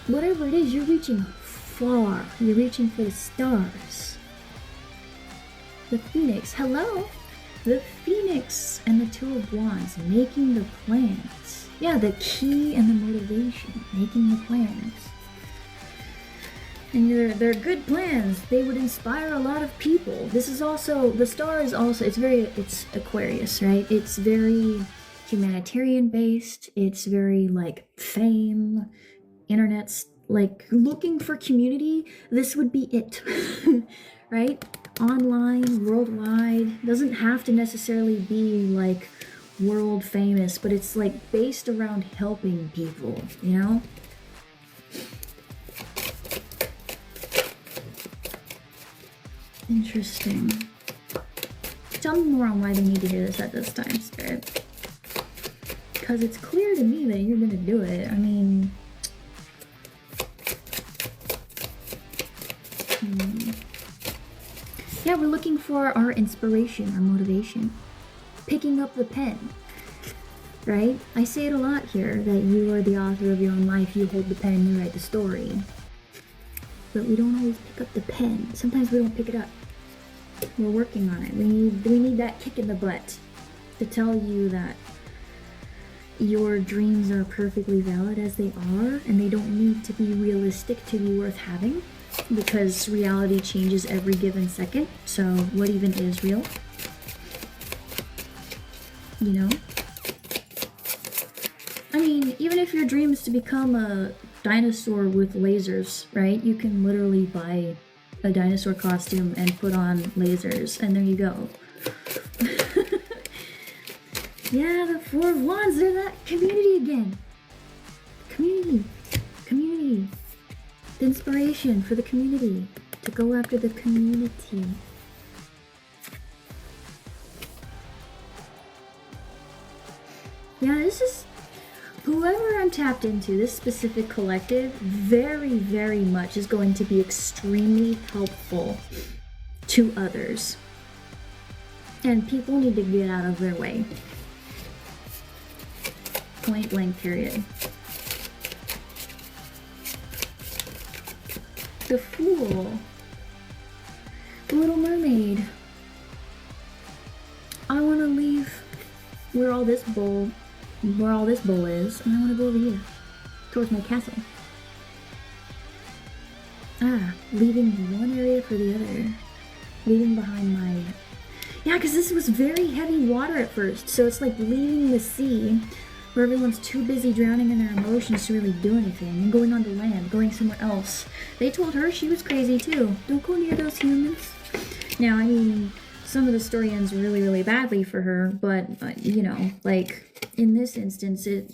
whatever it is, you're reaching far. You're reaching for the stars. The Phoenix, hello? The Phoenix and the Two of Wands, making the plans. Yeah, the key and the motivation, making the plans. And they're good plans. They would inspire a lot of people. This is also, the star is also, it's Aquarius, right? It's very humanitarian based. It's very like fame, internet's like looking for community. This would be it, right? Online, worldwide, doesn't have to necessarily be like world famous, but it's like based around helping people, you know? Interesting. Tell me more on why they need to hear this at this time, Spirit. Because it's clear to me that you're gonna do it. I mean... Yeah, we're looking for our inspiration, our motivation. Picking up the pen, right? I say it a lot here, that you are the author of your own life, you hold the pen, you write the story. But we don't always pick up the pen. Sometimes we don't pick it up. We're working on it. We need that kick in the butt to tell you that your dreams are perfectly valid as they are, and they don't need to be realistic to be worth having, because reality changes every given second. So what even is real? You know? I mean, even if your dream is to become a dinosaur with lasers, right? You can literally buy a dinosaur costume and put on lasers, and there you go. Yeah, the Four of Wands, they're that community again. Community. Community. The inspiration for the community. To go after the community. Yeah, this is... Whoever I'm tapped into, this specific collective, very, very much is going to be extremely helpful to others. And people need to get out of their way. Point blank, period. The Fool. The Little Mermaid. I want to leave where all this bowl is, and I want to go over here, towards my castle. Leaving one area for the other. Leaving behind my... Yeah, because this was very heavy water at first, so it's like leaving the sea, where everyone's too busy drowning in their emotions to really do anything, and going onto land, going somewhere else. They told her she was crazy too. Don't go near those humans. Now, I mean, some of the story ends really, really badly for her, but, you know, like... In this instance, in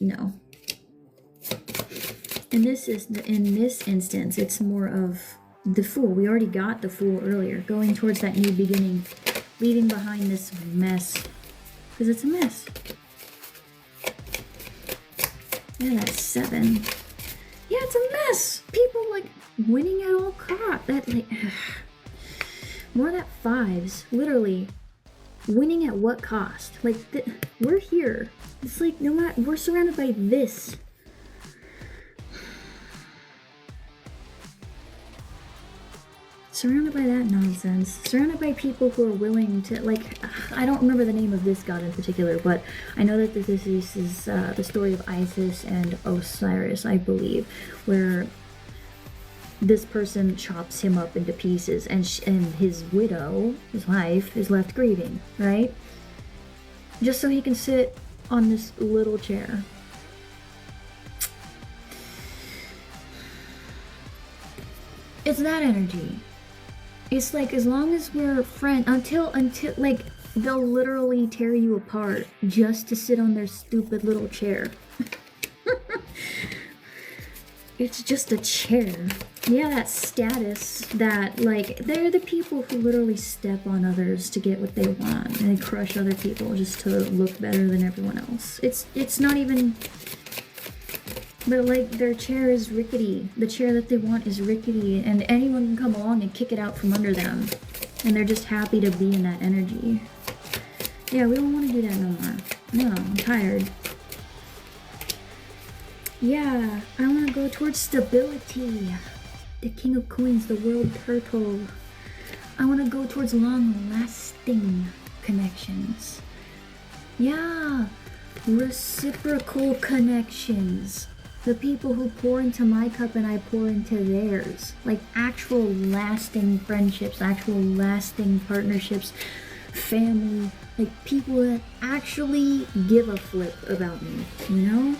this instance, it's more of the Fool. We already got the Fool earlier, going towards that new beginning, leaving behind this mess, because it's a mess. Yeah, that's 7. Yeah, it's a mess. People like winning at all costs. That like more of that 5s, literally winning at what cost? Like we're here. It's like, no matter, we're surrounded by this. Surrounded by that nonsense. Surrounded by people who are willing to, like, I don't remember the name of this god in particular, but I know that this is the story of Isis and Osiris, I believe, where this person chops him up into pieces, and his widow, his wife, is left grieving, right? Just so he can sit on this little chair. It's that energy. It's like, as long as we're friends, until like they'll literally tear you apart just to sit on their stupid little chair. It's just a chair. Yeah, that status, that, like, they're the people who literally step on others to get what they want, and they crush other people just to look better than everyone else. It's not even... But like their chair is rickety. The chair that they want is rickety, and anyone can come along and kick it out from under them. And they're just happy to be in that energy. Yeah, we don't want to do that no more. No, I'm tired. Yeah, I want to go towards stability. The King of Coins, the World Turtle. I want to go towards long-lasting connections. Yeah, reciprocal connections. The people who pour into my cup and I pour into theirs. Like actual lasting friendships, actual lasting partnerships, family, like people that actually give a flip about me, you know?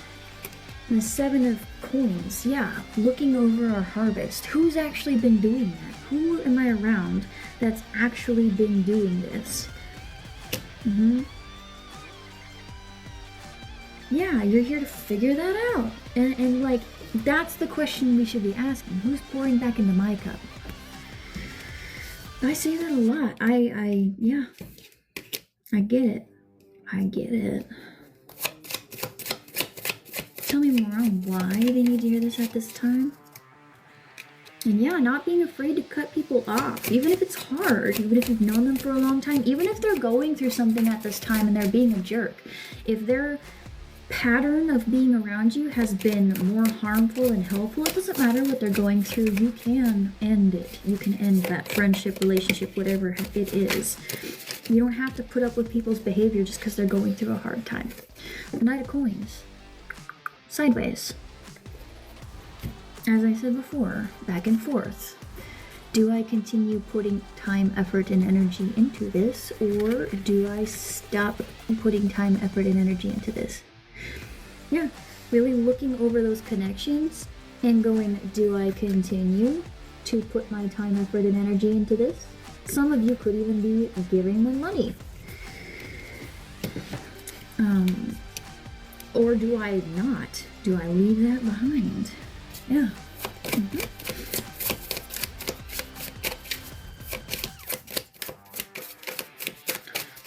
And the 7 of Coins, yeah, looking over our harvest. Who's actually been doing that? Who am I around that's actually been doing this? Yeah, you're here to figure that out. And like, that's the question we should be asking. Who's pouring back into my cup? I say that a lot. Yeah, I get it. I get it. Tell me more on why they need to hear this at this time. And yeah, not being afraid to cut people off, even if it's hard, even if you've known them for a long time, even if they're going through something at this time and they're being a jerk. If their pattern of being around you has been more harmful and helpful, it doesn't matter what they're going through, you can end it. You can end that friendship, relationship, whatever it is. You don't have to put up with people's behavior just because they're going through a hard time. The Knight of Coins. Sideways. As I said before, back and forth. Do I continue putting time, effort, and energy into this, or do I stop putting time, effort, and energy into this? Yeah, really looking over those connections and going, do I continue to put my time, effort, and energy into this? Some of you could even be giving them money. Or do I not? Do I leave that behind? Yeah.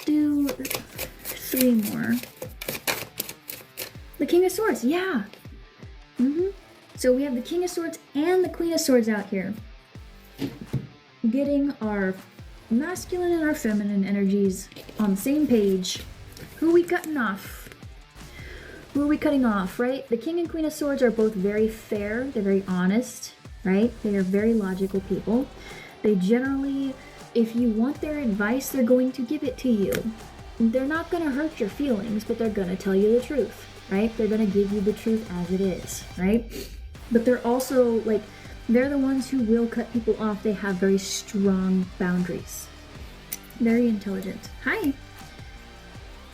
Do 3 more. The King of Swords, yeah. So we have the King of Swords and the Queen of Swords out here. Getting our masculine and our feminine energies on the same page. Who are we cutting off? Who are we cutting off, right? The King and Queen of Swords are both very fair. They're very honest, right? They are very logical people. They generally, if you want their advice, they're going to give it to you. They're not going to hurt your feelings, but they're going to tell you the truth, right? They're going to give you the truth as it is, right? But they're also, like, they're the ones who will cut people off. They have very strong boundaries. Very intelligent. Hi.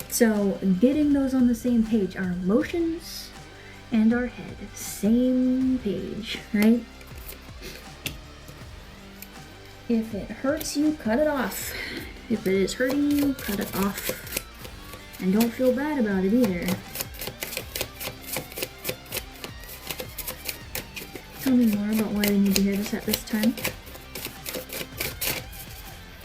So getting those on the same page, our emotions and our head, same page, right? If it hurts you, cut it off. If it is hurting you, cut it off. And don't feel bad about it either. Tell me more about why they need to hear this at this time.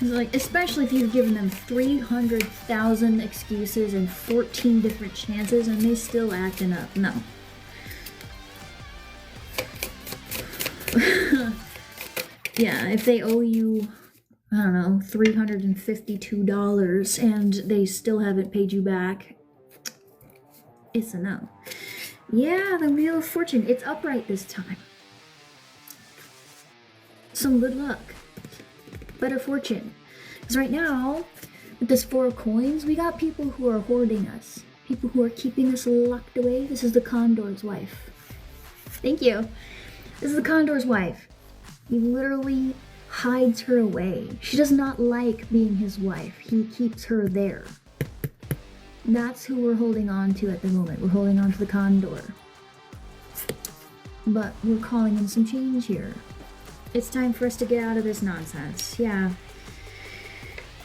Like, especially if you've given them 300,000 excuses and 14 different chances and they still acting up. No. Yeah, if they owe you, I don't know, $352 and they still haven't paid you back, it's a no. Yeah, the Wheel of Fortune. It's upright this time. Some good luck. Better fortune. Because right now, with this 4 of Coins, we got people who are hoarding us. People who are keeping us locked away. This is the Condor's wife. Thank you. This is the Condor's wife. He literally hides her away. She does not like being his wife. He keeps her there. That's who we're holding on to at the moment. We're holding on to the Condor. But we're calling in some change here. It's time for us to get out of this nonsense. Yeah.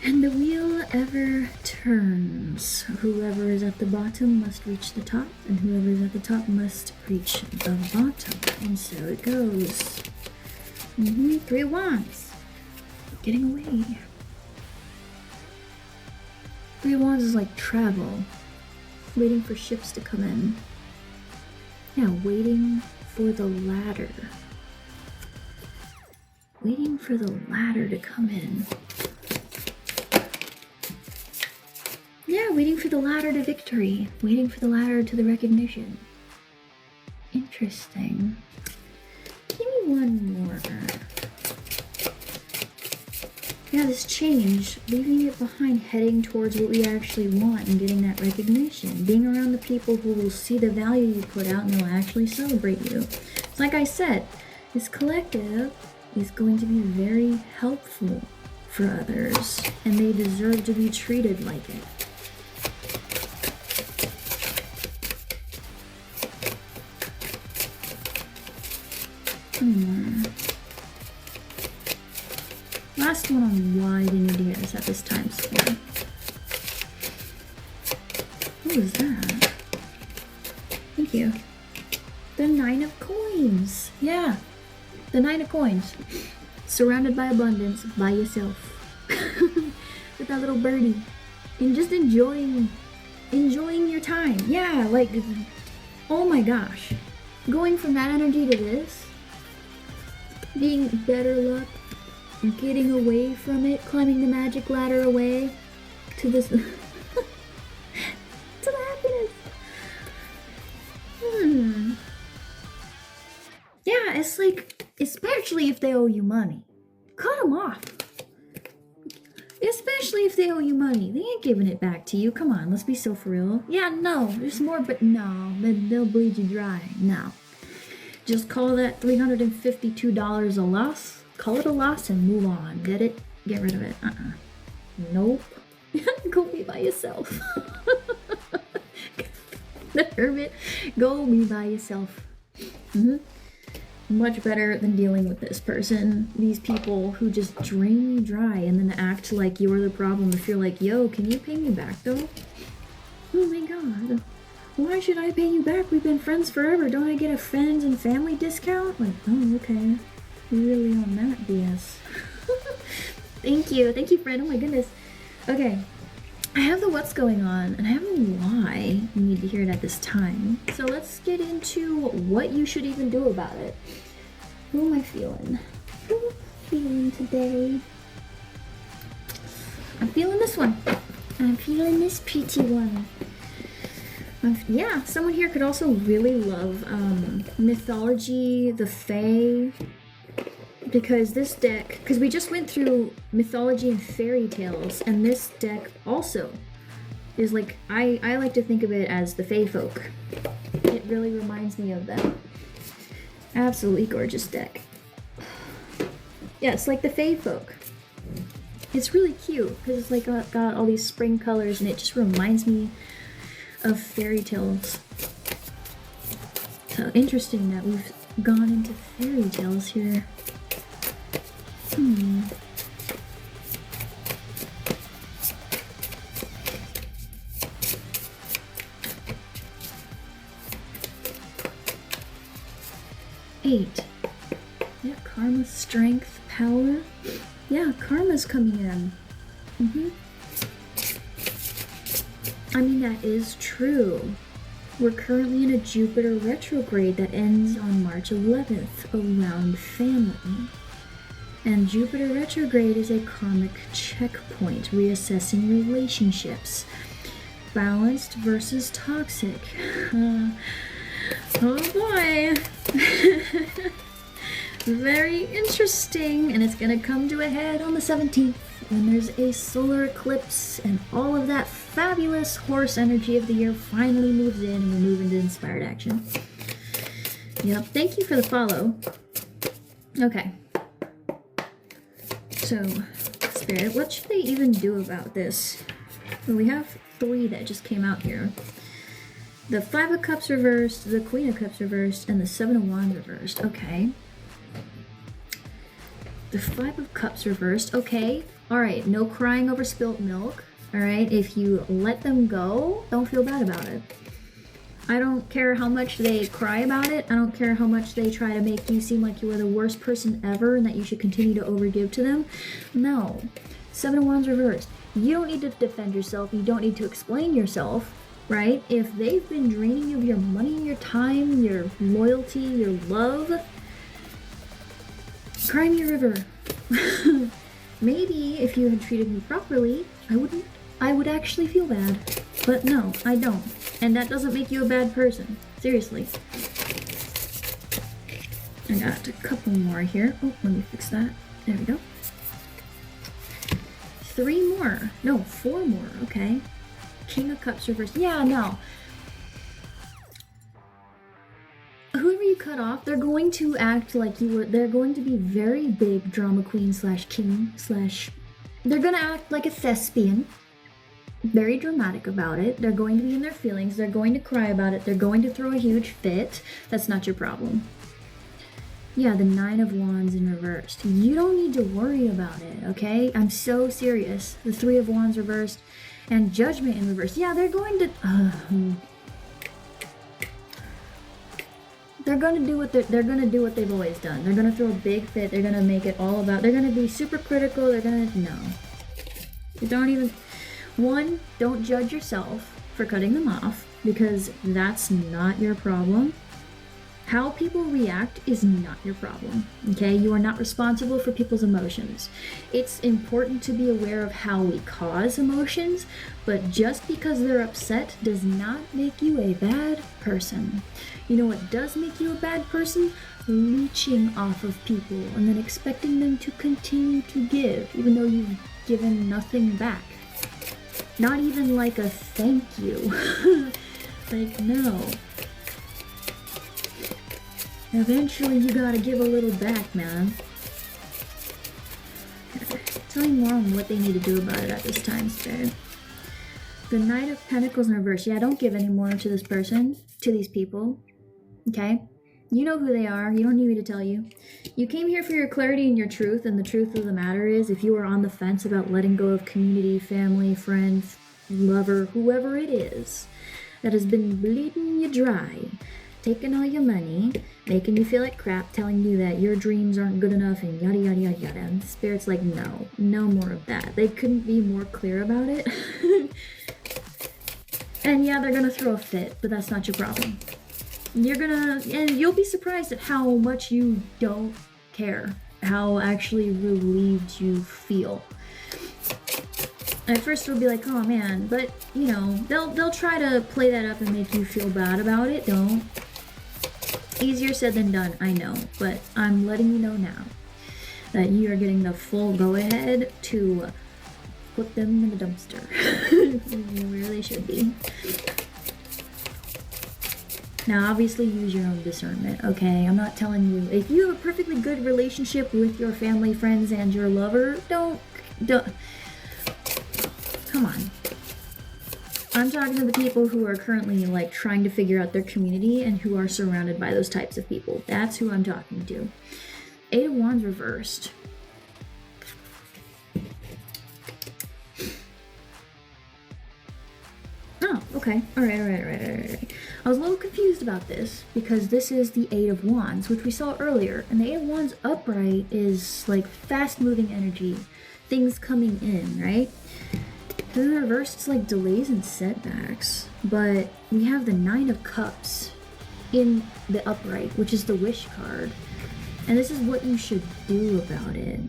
And the wheel ever turns. Whoever is at the bottom must reach the top, and whoever is at the top must reach the bottom. And so it goes. 3 of Wands. Getting away. 3 of Wands is like travel. Waiting for ships to come in. Yeah, waiting for the ladder. Waiting for the ladder to come in. Yeah, waiting for the ladder to victory. Waiting for the ladder to the recognition. Interesting. Give me one more. Yeah, this change, leaving it behind, heading towards what we actually want and getting that recognition. Being around the people who will see the value you put out and they'll actually celebrate you. It's like I said, this collective is going to be very helpful for others, and they deserve to be treated like it. Last one on why they need to hear this at this time square. What was that? Thank you. The 9 of coins. Yeah, the 9 of coins. Surrounded by abundance by yourself. With that little birdie. And just enjoying your time. Yeah, like, oh my gosh. Going from that energy to this. Being better luck. Getting away from it, climbing the magic ladder away to this to the happiness. Yeah, it's like, especially if they owe you money, cut them off. Especially if they owe you money, they ain't giving it back to you. Come on, let's be so for real. Yeah, no, there's more, but no, they'll bleed you dry. No, just call that $352 a loss. Call it a loss and move on. Get it? Get rid of it. Nope. Go be by yourself. The hermit. Go be by yourself. Much better than dealing with this person. These people who just drain you dry and then act like you're the problem. If you're like, yo, can you pay me back though? Oh my god. Why should I pay you back? We've been friends forever. Don't I get a friends and family discount? Like, oh, okay. Really on that BS. Thank you, friend. Oh my goodness. Okay, I have the what's going on, and I have a why you need to hear it at this time. So let's get into what you should even do about it. Who am I feeling? Who am I feeling today? I'm feeling this one. I'm feeling this pretty one. Yeah, someone here could also really love mythology, the Fae. Because this deck, because we just went through mythology and fairy tales, and this deck also is like, I like to think of it as the Fae folk. It really reminds me of them. Absolutely gorgeous deck. Yeah, it's like the Fae folk. It's really cute, because it's like got all these spring colors, and it just reminds me of fairy tales. So interesting that we've gone into fairy tales here. 8. Yeah, karma, strength, power. Yeah, karma's coming in. I mean, that is true. We're currently in a Jupiter retrograde that ends on March 11th around family. And Jupiter retrograde is a karmic checkpoint, reassessing relationships. Balanced versus toxic. Oh boy. Very interesting, and it's gonna come to a head on the 17th when there's a solar eclipse and all of that fabulous horse energy of the year finally moves in and we move into inspired action. Yep, thank you for the follow. Okay. So, Spirit, what should they even do about this? Well, we have 3 that just came out here. The 5 of Cups reversed, the Queen of Cups reversed, and the 7 of Wands reversed. Okay. The 5 of Cups reversed. Okay. Alright, no crying over spilt milk. Alright, if you let them go, don't feel bad about it. I don't care how much they cry about it. I don't care how much they try to make you seem like you are the worst person ever and that you should continue to overgive to them. No. 7 of Wands reversed. You don't need to defend yourself. You don't need to explain yourself. right? If they've been draining you of your money, your time, your loyalty, your love, cry me a river. Maybe if you had treated me properly, I would actually feel bad. But no, I don't. And that doesn't make you a bad person. Seriously. I got a couple more here. Oh, let me fix that. There we go. 3 more. No, 4 more. Okay. King of Cups reversed. Yeah, no. Whoever you cut off, they're going to act like you were. They're going to be very big drama queen slash king slash. They're gonna act like a thespian. Very dramatic about it. They're going to be in their feelings. They're going to cry about it. They're going to throw a huge fit. That's not your problem. Yeah, the 9 of Wands in reversed. You don't need to worry about it, okay? I'm so serious. The 3 of Wands reversed and Judgment in reverse. Yeah, they're going to... they're going to do what they've always done. They're going to throw a big fit. They're going to make it all about... They're going to be super critical. They're going to... No. You don't even... 1, don't judge yourself for cutting them off because that's not your problem. How people react is not your problem, okay? You are not responsible for people's emotions. It's important to be aware of how we cause emotions, but just because they're upset does not make you a bad person. You know what does make you a bad person? Leeching off of people and then expecting them to continue to give, even though you've given nothing back. Not even like a thank you. Like, no. Eventually, you gotta give a little back, man. Okay. Tell me more on what they need to do about it at this time, Spirit. The Knight of Pentacles in reverse. Yeah, don't give any more to this person, to these people. Okay? You know who they are. You don't need me to tell you. You came here for your clarity and your truth, and the truth of the matter is, if you are on the fence about letting go of community, family, friends, lover, whoever it is, that has been bleeding you dry, taking all your money, making you feel like crap, telling you that your dreams aren't good enough, and yada yada yada yada. And Spirit's like, no, no more of that. They couldn't be more clear about it. And yeah, they're gonna throw a fit, but that's not your problem. And you'll be surprised at how much you don't care, how actually relieved you feel. At first it'll be like, oh man, but you know, they'll try to play that up and make you feel bad about it. Don't. Easier said than done, I know, but I'm letting you know now that you are getting the full go-ahead to put them in the dumpster. Where they should be. Now, obviously, use your own discernment, okay? I'm not telling you. If you have a perfectly good relationship with your family, friends, and your lover, don't. Come on. I'm talking to the people who are currently, like, trying to figure out their community and who are surrounded by those types of people. That's who I'm talking to. 8 of Wands reversed. Oh, okay. All right. I was a little confused about this because this is the 8 of Wands, which we saw earlier. And the 8 of Wands upright is like fast-moving energy, things coming in, right? Then the reverse, it's like delays and setbacks. But we have the 9 of Cups in the upright, which is the wish card. And this is what you should do about it.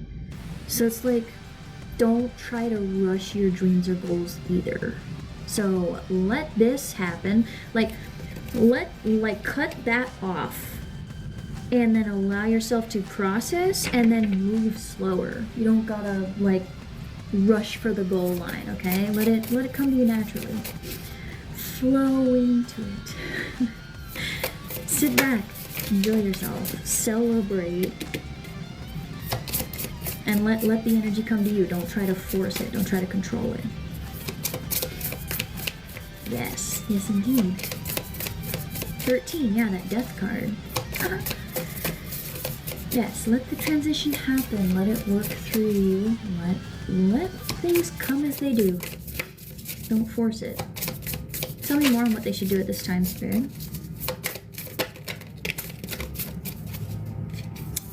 So it's like, don't try to rush your dreams or goals either. So let this happen, cut that off and then allow yourself to process and then move slower. You don't gotta like rush for the goal line, okay? Let it come to you naturally. Flow into it. Sit back, enjoy yourself, celebrate, and let the energy come to you. Don't try to force it, don't try to control it. Yes indeed. 13, yeah, that death card. Yes, let the transition happen. Let it work through you. Let things come as they do. Don't force it. Tell me more on what they should do at this time, Spirit.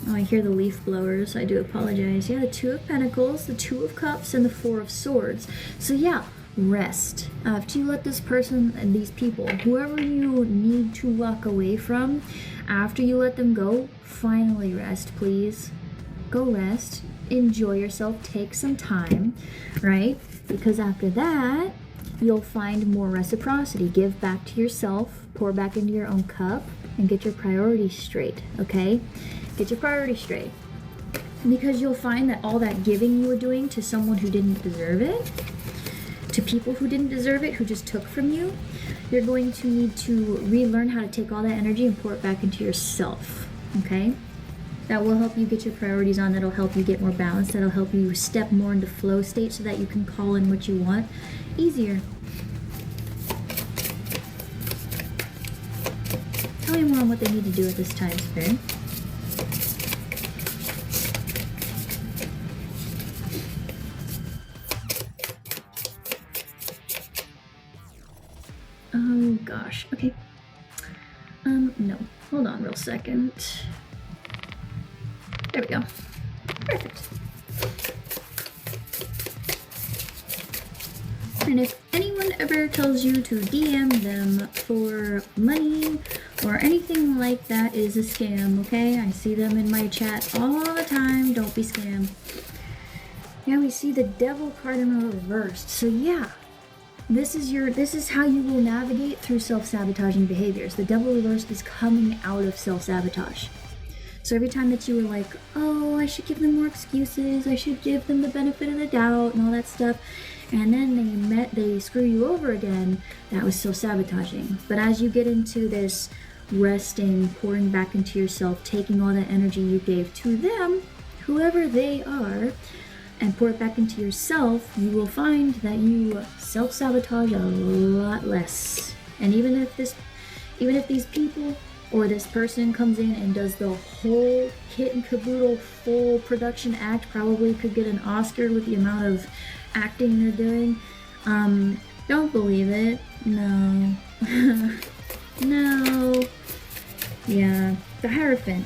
Oh, I hear the leaf blowers. I do apologize. Yeah, the 2 of Pentacles, the 2 of Cups, and the 4 of Swords. So yeah, rest. After you let this person and these people, whoever you need to walk away from, after you let them go, finally rest, please. Go rest, enjoy yourself, take some time, right? Because after that, you'll find more reciprocity. Give back to yourself, pour back into your own cup, and get your priorities straight, okay? Get your priorities straight. Because you'll find that all that giving you were doing to someone who didn't deserve it, to people who didn't deserve it, who just took from you, you're going to need to relearn how to take all that energy and pour it back into yourself, okay? That will help you get your priorities on. That'll help you get more balance. That'll help you step more into flow state so that you can call in what you want easier. Tell me more on what they need to do at this time, Spirit. Oh gosh, okay. No, hold on real second. There we go. Perfect. And if anyone ever tells you to DM them for money or anything like that, is a scam, okay? I see them in my chat all the time. Don't be scammed. Yeah, we see the devil card in reversed. So yeah, this is how you will navigate through self-sabotaging behaviors. The devil reversed is coming out of self-sabotage. So every time that you were like, oh, I should give them more excuses, I should give them the benefit of the doubt and all that stuff, and then they screw you over again, that was self-sabotaging. But as you get into this resting, pouring back into yourself, taking all that energy you gave to them, whoever they are, and pour it back into yourself, you will find that you self-sabotage a lot less. And even if these people or this person comes in and does the whole kit and caboodle full production act, probably could get an Oscar with the amount of acting they're doing, don't believe it. No. No. Yeah, the Hierophant.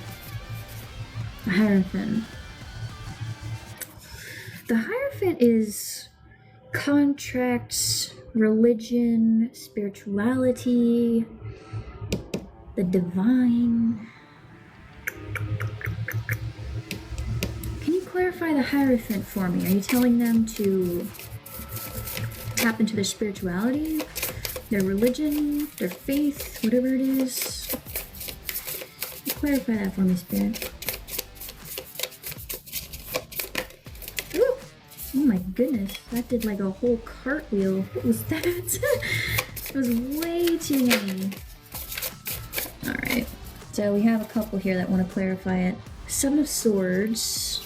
The Hierophant is contracts, religion, spirituality, the divine. Can you clarify the Hierophant for me? Are you telling them to tap into their spirituality, their religion, their faith, whatever it is? Can you clarify that for me, Spirit? Oh my goodness, that did like a whole cartwheel. What was that? It was way too many. Alright, so we have a couple here that want to clarify it. Seven of Swords,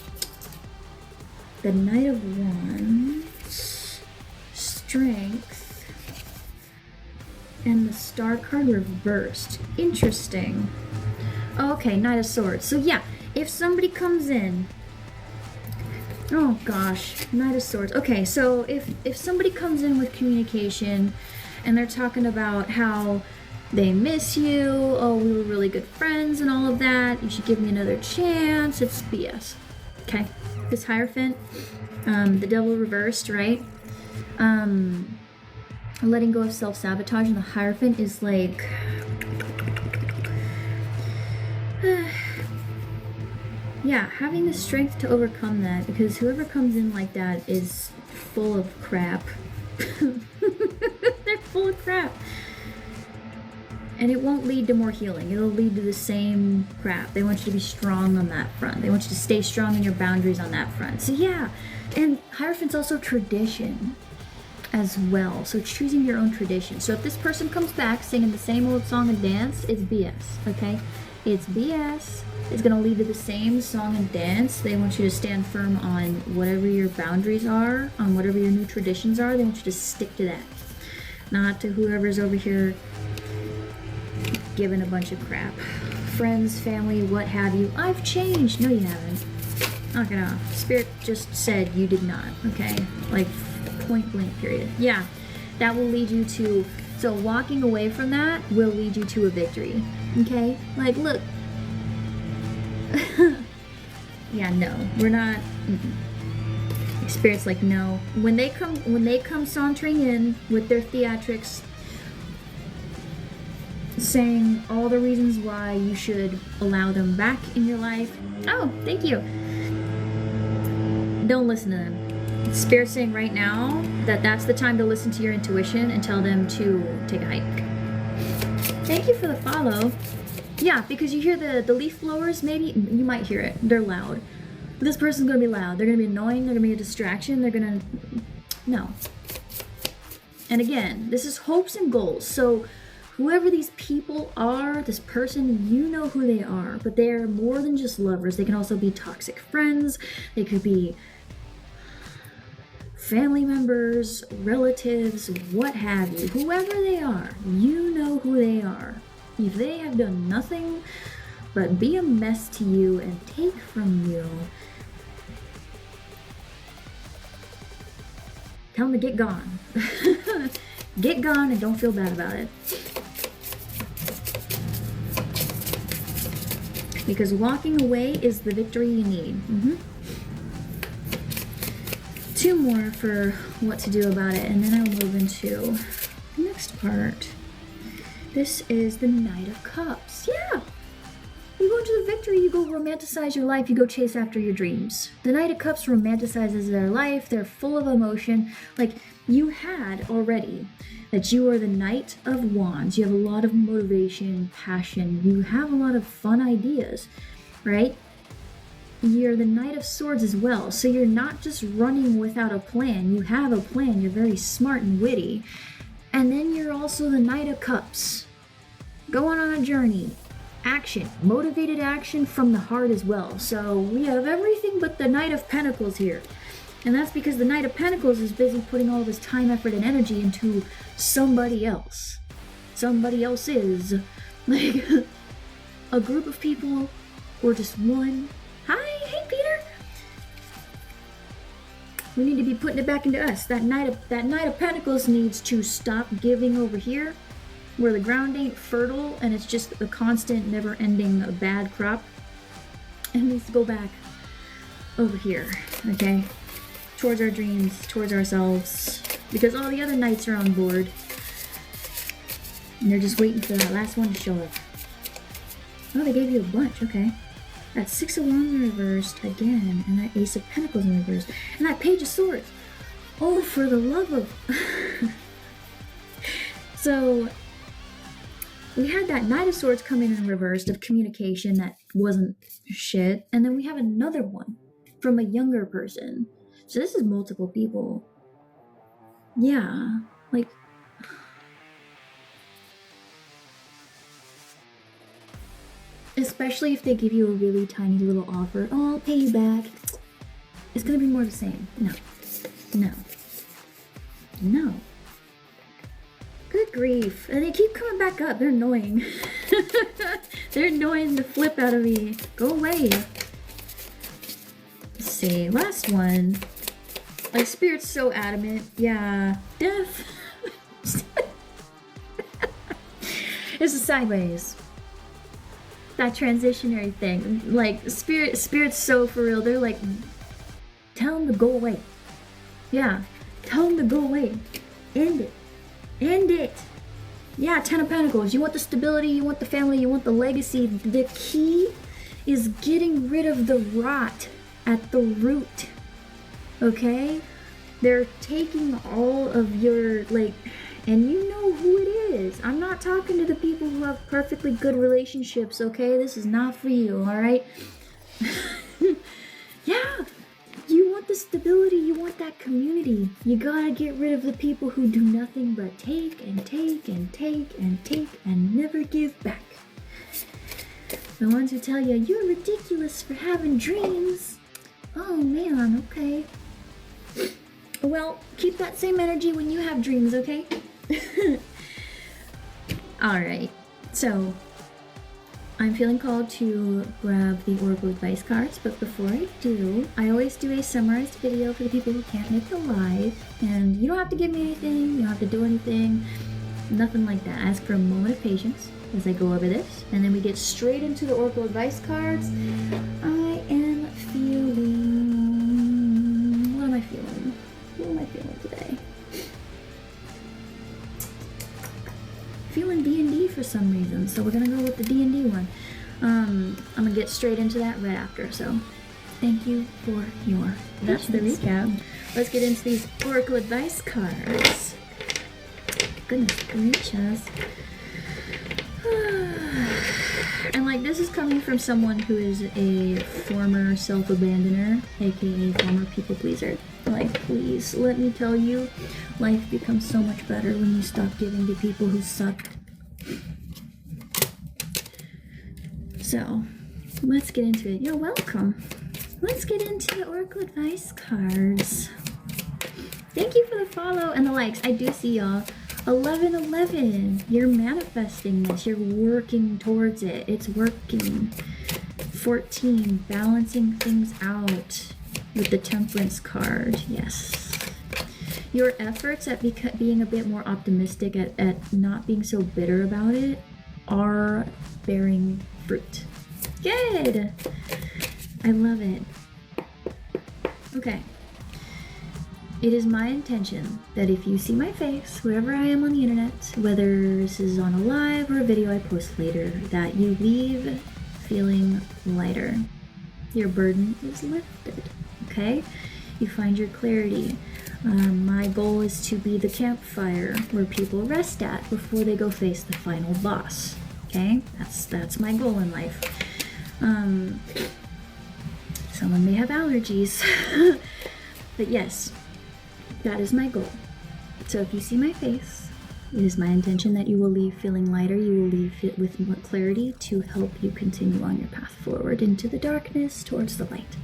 the Knight of Wands, Strength, and the Star card reversed. Interesting. Okay, Knight of Swords. So yeah, if somebody comes in, oh gosh, Knight of Swords. Okay, so if somebody comes in with communication and they're talking about how they miss you, oh, we were really good friends and all of that, you should give me another chance, it's BS. Okay, this Hierophant, the devil reversed, right? Letting go of self-sabotage, and the Hierophant is like, yeah, having the strength to overcome that, because whoever comes in like that is full of crap. They're full of crap. And it won't lead to more healing. It'll lead to the same crap. They want you to be strong on that front. They want you to stay strong in your boundaries on that front. So yeah, and Hierophant's also tradition as well. So choosing your own tradition. So if this person comes back singing the same old song and dance, it's BS, okay? It's BS. It's going to lead to the same song and dance. They want you to stand firm on whatever your boundaries are, on whatever your new traditions are. They want you to stick to that. Not to whoever's over here giving a bunch of crap. Friends, family, what have you. I've changed. No, you haven't. Knock it off. Spirit just said you did not, okay? Like, point blank period. Yeah, that will lead you to, so walking away from that will lead you to a victory, okay? Like, look. Yeah, no, we're not. Spirit's like, no. When they come sauntering in with their theatrics, saying all the reasons why you should allow them back in your life. Oh, thank you. Don't listen to them. Spirit's saying right now that that's the time to listen to your intuition and tell them to take a hike. Thank you for the follow. Yeah, because you hear the leaf blowers, maybe you might hear it. They're loud. But this person's gonna be loud. They're gonna be annoying. They're gonna be a distraction. They're gonna... No. And again, this is hopes and goals. So whoever these people are, this person, you know who they are. But they're more than just lovers. They can also be toxic friends. They could be family members, relatives, what have you. Whoever they are, you know who they are. If they have done nothing but be a mess to you and take from you, tell them to get gone. Get gone and don't feel bad about it. Because walking away is the victory you need. Two more for what to do about it, and then I'll move into the next part. This is the Knight of Cups. Yeah! You go into the victory, you go romanticize your life, you go chase after your dreams. The Knight of Cups romanticizes their life, they're full of emotion. Like, you had already that you are the Knight of Wands. You have a lot of motivation, passion, you have a lot of fun ideas, right? You're the Knight of Swords as well, so you're not just running without a plan. You have a plan, you're very smart and witty. And then you're also the Knight of Cups. Going on a journey. Action. Motivated action from the heart as well. So we have everything but the Knight of Pentacles here. And that's because the Knight of Pentacles is busy putting all of his time, effort, and energy into somebody else. Somebody else is. Like, a group of people, or just one. Hi, hey Peter! We need to be putting it back into us. That Knight of Pentacles needs to stop giving over here, where the ground ain't fertile and it's just a constant, never-ending bad crop. It needs to go back over here, okay? Towards our dreams, towards ourselves, because all the other knights are on board. And they're just waiting for that last one to show up. Oh, they gave you a bunch, okay. That Six of Wands reversed again, and that Ace of Pentacles in reverse, and that Page of Swords. Oh, for the love of... So, we had that Knight of Swords come in reversed of communication that wasn't shit, and then we have another one from a younger person. So this is multiple people. Yeah, like... Especially if they give you a really tiny little offer. Oh, I'll pay you back. It's gonna be more the same. No. No. No. Good grief. And they keep coming back up. They're annoying. They're annoying the flip out of me. Go away. Let's see. Last one. My Spirit's so adamant. Yeah. Death. It's a sideways. That transitionary thing, like Spirit's so for real. They're like, tell them to go away. Yeah, tell them to go away. End it. End it. Yeah, Ten of Pentacles. You want the stability, you want the family, you want the legacy. The key is getting rid of the rot at the root. Okay? They're taking all of your, like, and you know who it is. I'm not talking to the people who have perfectly good relationships, okay? This is not for you, alright? Yeah, you want the stability, you want that community. You gotta get rid of the people who do nothing but take and take and take and take and never give back. The ones who tell you, you're ridiculous for having dreams. Oh man, okay. Well, keep that same energy when you have dreams, okay? Alright, so I'm feeling called to grab the Oracle Advice cards, but before I do, I always do a summarized video for the people who can't make the live, and you don't have to give me anything, you don't have to do anything, nothing like that. Ask for a moment of patience as I go over this, and then we get straight into the Oracle Advice cards. I am feeling... what am I feeling? Who am I feeling today? Feeling D&D for some reason, so we're gonna go with the D&D one. I'm gonna get straight into that right after, so thank you for your That's the recap. Let's get into these Oracle advice cards. Goodness gracious. And like, this is coming from someone who is a former self-abandoner, aka former people pleaser. Like, please, let me tell you, life becomes so much better when you stop giving to people who suck. So, let's get into it. You're welcome. Let's get into the Oracle advice cards. Thank you for the follow and the likes. I do see y'all. 1111. You're manifesting this. You're working towards it. It's working. 14. Balancing things out with the Temperance card. Yes. Your efforts at being a bit more optimistic, at not being so bitter about it, are bearing fruit. Good. I love it. Okay. It is my intention that if you see my face, wherever I am on the internet, whether this is on a live or a video I post later, that you leave feeling lighter. Your burden is lifted, okay? You find your clarity. My goal is to be the campfire where people rest at before they go face the final boss, okay? That's my goal in life. Someone may have allergies, but yes, that is my goal. So if you see my face, it is my intention that you will leave feeling lighter. You will leave it with more clarity to help you continue on your path forward into the darkness towards the light.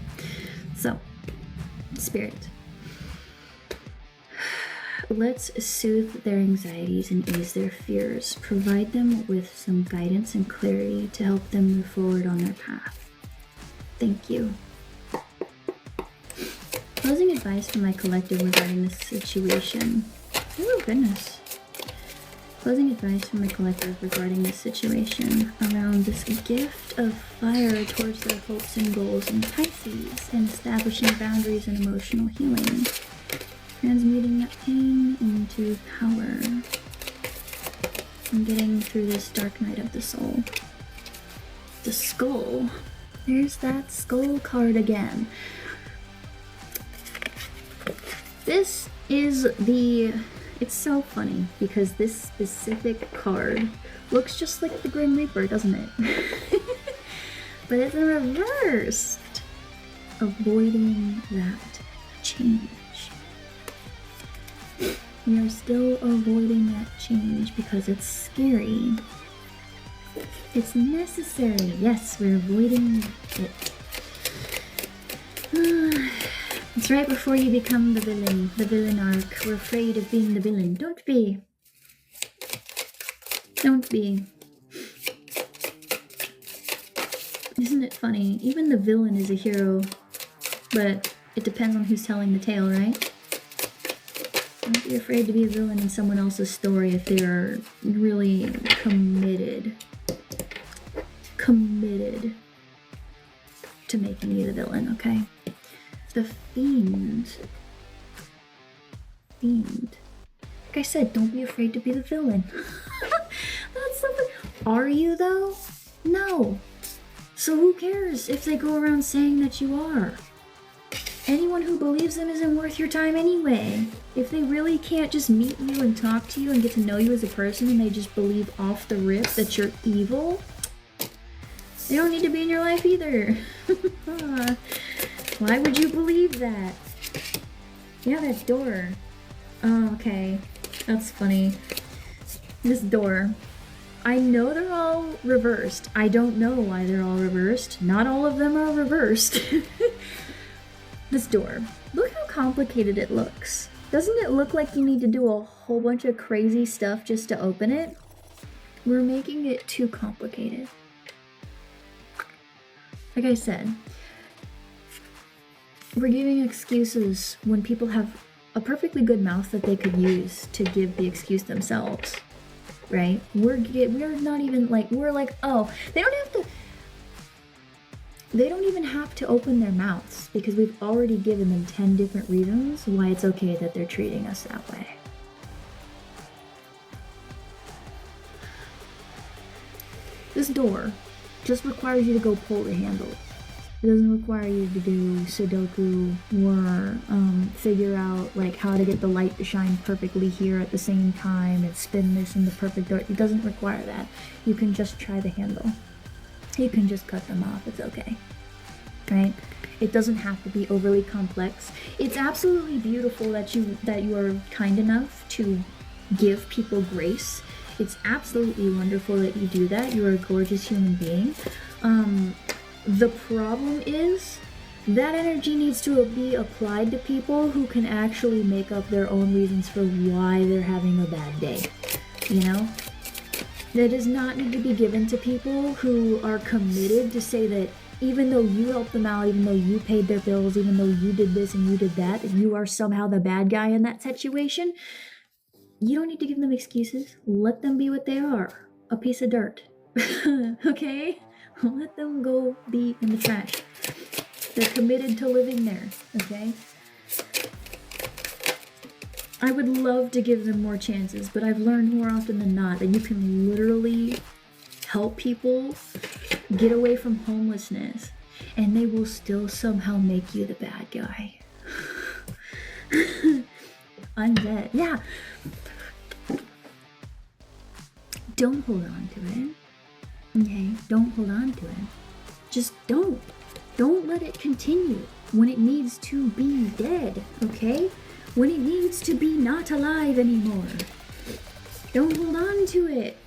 So, Spirit, let's soothe their anxieties and ease their fears. Provide them with some guidance and clarity to help them move forward on their path. Thank you. Closing advice from my collective regarding this situation. Oh goodness. Closing advice from my collective regarding this situation around this gift of fire towards their hopes and goals in Pisces, and establishing boundaries and emotional healing. Transmuting that pain into power. And getting through this dark night of the soul. The skull. There's that skull card again. This is it's so funny because this specific card looks just like the Grim Reaper, doesn't it? But it's reversed. Avoiding that change. We are still avoiding that change because it's scary. It's necessary. Yes, we're avoiding it. It's right before you become the villain arc. We're afraid of being the villain. Don't be. Don't be. Isn't it funny? Even the villain is a hero, but it depends on who's telling the tale, right? Don't be afraid to be a villain in someone else's story if they're really committed to making you the villain, okay? The Fiend. Like I said, don't be afraid to be the villain. That's something. Are you though? No. So who cares if they go around saying that you are? Anyone who believes them isn't worth your time anyway. If they really can't just meet you and talk to you and get to know you as a person, and they just believe off the rip that you're evil, they don't need to be in your life either. Why would you believe that? Yeah, that door. Oh, okay. That's funny. This door. I know they're all reversed. I don't know why they're all reversed. Not all of them are reversed. This door. Look how complicated it looks. Doesn't it look like you need to do a whole bunch of crazy stuff just to open it? We're making it too complicated. Like I said, we're giving excuses when people have a perfectly good mouth that they could use to give the excuse themselves, right? We're not even like, we're like, oh, they don't have to. they don't even have to open their mouths because we've already given them 10 different reasons why it's okay that they're treating us that way. This door just requires you to go pull the handle. It doesn't require you to do Sudoku or figure out like how to get the light to shine perfectly here at the same time and spin this in the perfect door. It doesn't require that. You can just try the handle. You can just cut them off. It's okay, right? It doesn't have to be overly complex. It's absolutely beautiful that you are kind enough to give people grace. It's absolutely wonderful that you do that. You're a gorgeous human being. The problem is that energy needs to be applied to people who can actually make up their own reasons for why they're having a bad day, you know? That does not need to be given to people who are committed to say that even though you helped them out, even though you paid their bills, even though you did this and you did that, you are somehow the bad guy in that situation. You don't need to give them excuses. Let them be what they are, a piece of dirt. Okay? Let them go be in the trash. They're committed to living there, okay? I would love to give them more chances, but I've learned more often than not that you can literally help people get away from homelessness, and they will still somehow make you the bad guy. I'm dead. Yeah. Don't hold on to it. Okay? Don't hold on to it. Just don't. Don't let it continue when it needs to be dead, okay? When it needs to be not alive anymore. Don't hold on to it.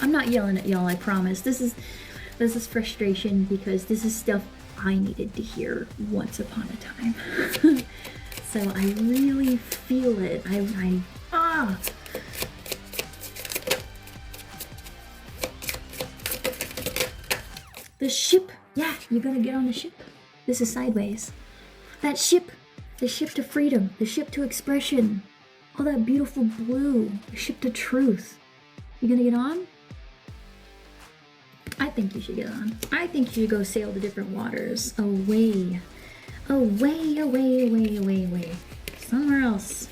I'm not yelling at y'all, I promise. This is frustration because this is stuff I needed to hear once upon a time. So I really feel it. The ship. Yeah, you're gonna get on the ship. This is sideways. That ship. The ship to freedom. The ship to expression. All that beautiful blue. The ship to truth. You gonna get on? I think you should get on. I think you should go sail to different waters. Away. Away, away, away, away, away. Somewhere else.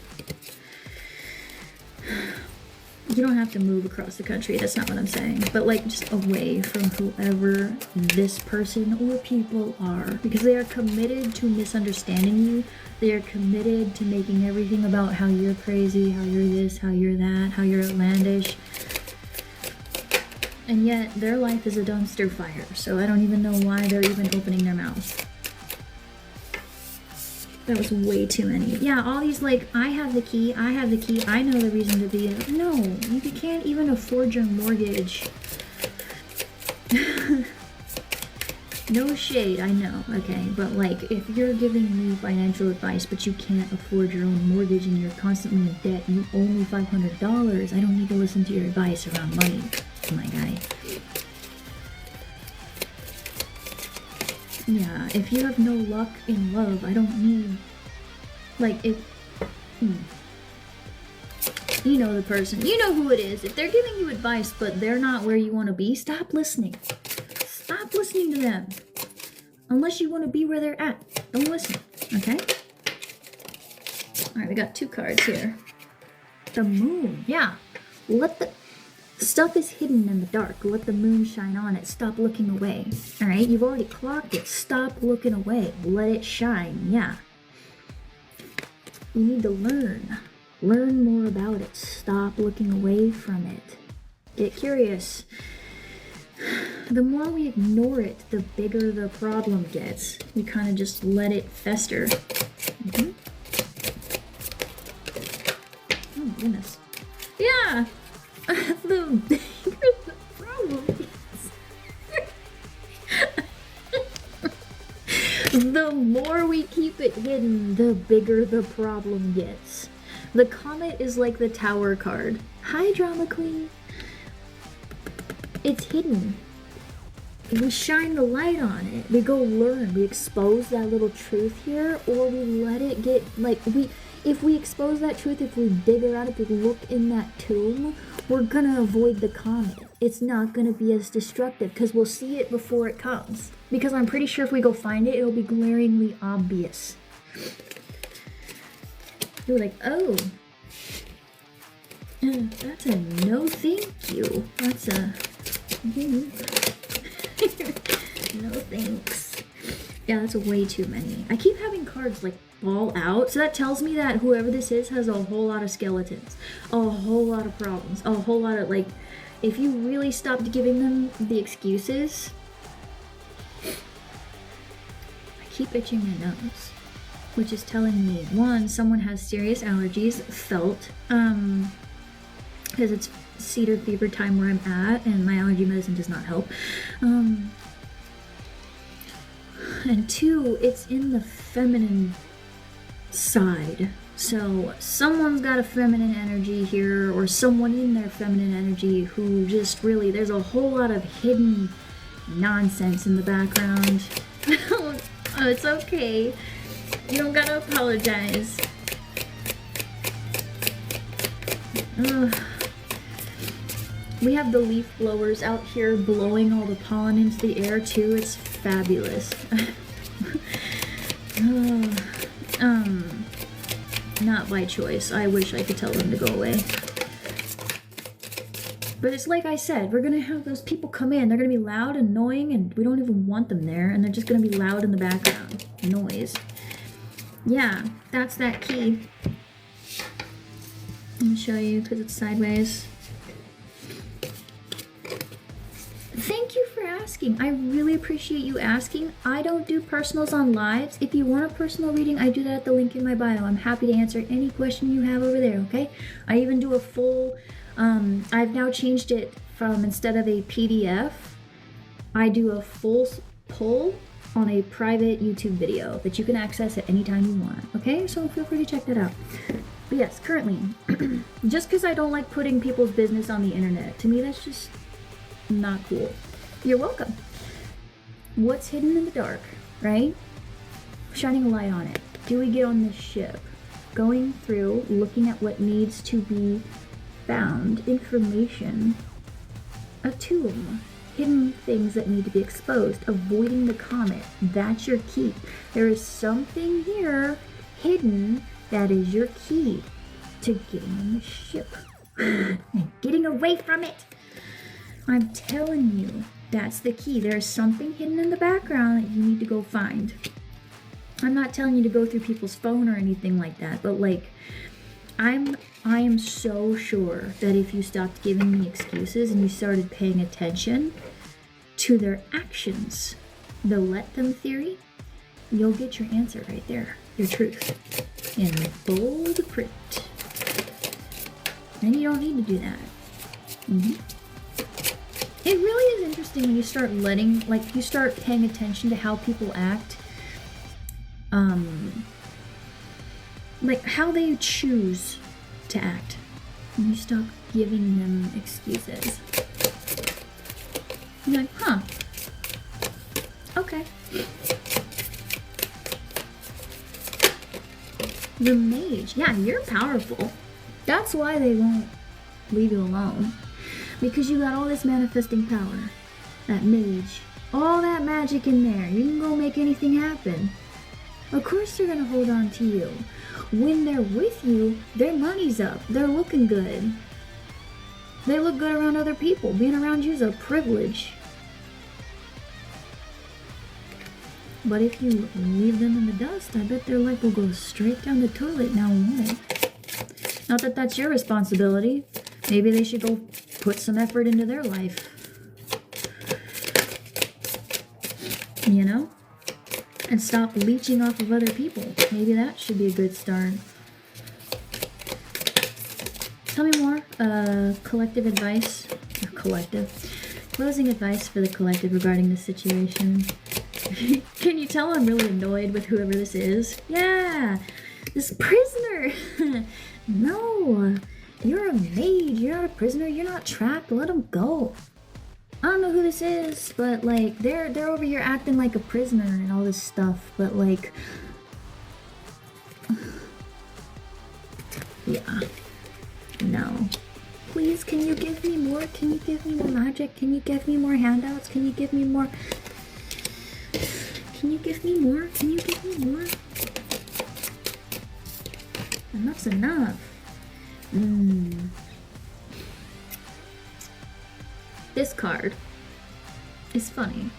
You don't have to move across the country, that's not what I'm saying. But like just away from whoever this person or people are. Because they are committed to misunderstanding you. They are committed to making everything about how you're crazy, how you're this, how you're that, how you're outlandish. And yet their life is a dumpster fire. So I don't even know why they're even opening their mouths. That was way too many. Yeah, all these like, I have the key, I know the reason to be. No, you can't even afford your mortgage. No shade, I know, okay, but like, if you're giving me financial advice, but you can't afford your own mortgage and you're constantly in debt, and you owe me $500, I don't need to listen to your advice around money, my guy. Yeah, if you have no luck in love, I don't need, like, if, you know the person, you know who it is. If they're giving you advice, but they're not where you want to be, stop listening. Stop listening to them. Unless you want to be where they're at. Don't listen, okay? Alright, we got 2 cards here. The moon, yeah. Let the... Stuff is hidden in the dark. Let the moon shine on it. Stop looking away. Alright, you've already clocked it. Stop looking away. Let it shine. Yeah. You need to learn. Learn more about it. Stop looking away from it. Get curious. The more we ignore it, the bigger the problem gets. We kind of just let it fester. Mm-hmm. Oh, goodness. Yeah! The bigger the problem gets. The more we keep it hidden, the bigger the problem gets. The comet is like the Tower card. Hi, drama queen. It's hidden. We shine the light on it. We go learn. We expose that little truth here, or we let it get, like, if we expose that truth, if we dig around, if we look in that tomb, we're gonna avoid the comet. It's not gonna be as destructive because we'll see it before it comes. Because I'm pretty sure if we go find it, it'll be glaringly obvious. You're like, oh, that's a no thank you. That's a no thanks. Yeah, that's way too many. I keep having cards like fall out, so that tells me that whoever this is has a whole lot of skeletons, a whole lot of problems, a whole lot of, like, if you really stopped giving them the excuses. I keep itching my nose, which is telling me, one, someone has serious allergies, felt, because it's cedar fever time where I'm at, and my allergy medicine does not help. And two, it's in the feminine side. So someone's got a feminine energy here, or someone in their feminine energy who just really, there's a whole lot of hidden nonsense in the background. Oh, it's okay. You don't gotta apologize. Ugh. We have the leaf blowers out here blowing all the pollen into the air too. It's fabulous. Not by choice. I wish I could tell them to go away. But it's like I said, we're gonna have those people come in. They're gonna be loud, annoying, and we don't even want them there. And they're just gonna be loud in the background. Noise. Yeah, that's that key. Let me show you because it's sideways. Thank you for asking. I really appreciate you asking. I don't do personals on lives. If you want a personal reading, I do that at the link in my bio. I'm happy to answer any question you have over there, okay? I even do a full, I've now changed it from, instead of a PDF, I do a full pull on a private YouTube video that you can access at any time you want, okay? So feel free to check that out. But yes, currently, just because I don't like putting people's business on the internet, to me that's just not cool. You're welcome. What's hidden in the dark, right? Shining a light on it. Do we get on this ship? Going through, looking at what needs to be found, information, a tomb, hidden things that need to be exposed, avoiding the comet. That's your key. There is something here hidden that is your key to getting on the ship and getting away from it. I'm telling you, that's the key. There's something hidden in the background that you need to go find. I'm not telling you to go through people's phone or anything like that, but like, I am so sure that if you stopped giving me excuses and you started paying attention to their actions, the let them theory, you'll get your answer right there, your truth, in bold print. And you don't need to do that. It really is interesting when you start letting, like, you start paying attention to how people act, like how they choose to act, and you stop giving them excuses. You're like, huh, okay. The mage, yeah, you're powerful. That's why they won't leave you alone. Because you got all this manifesting power. That mage. All that magic in there. You can go make anything happen. Of course they're gonna hold on to you. When they're with you, their money's up. They're looking good. They look good around other people. Being around you is a privilege. But if you leave them in the dust, I bet their life will go straight down the toilet now, won't it? Not that that's your responsibility. Maybe they should go put some effort into their life. You know? And stop leeching off of other people. Maybe that should be a good start. Tell me more. Collective advice. Or collective. Closing advice for the collective regarding this situation. Can you tell I'm really annoyed with whoever this is? Yeah! This prisoner! No! You're a mage, you're not a prisoner, you're not trapped, let them go. I don't know who this is, but like, they're over here acting like a prisoner and all this stuff, but like, yeah, no. please? Can you give me more? Can you give me more magic? Can you give me more handouts? Can you give me more? Can you give me more? Can you give me more? Enough's enough. This card is funny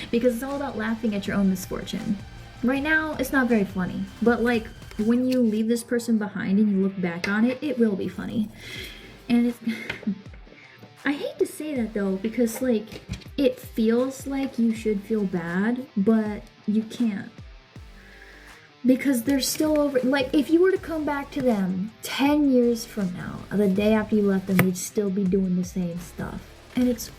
because it's all about laughing at your own misfortune. Right now, it's not very funny, but like when you leave this person behind and you look back on it, it will be funny. And it's I hate to say that though, because like it feels like you should feel bad, but you can't. Because they're still over, like if you were to come back to them 10 years from now, the day after you left them, they'd still be doing the same stuff. And it's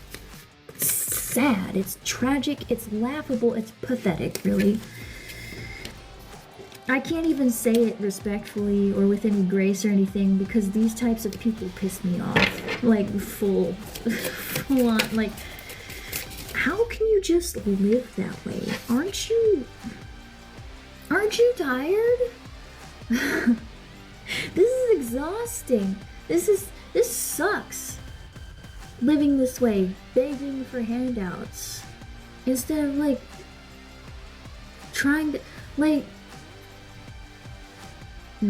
sad, it's tragic, it's laughable, it's pathetic, really. I can't even say it respectfully or with any grace or anything because these types of people piss me off. Like full on, like how can you just live that way? Aren't you tired? This is exhausting. This sucks. Living this way, begging for handouts instead of like trying to like I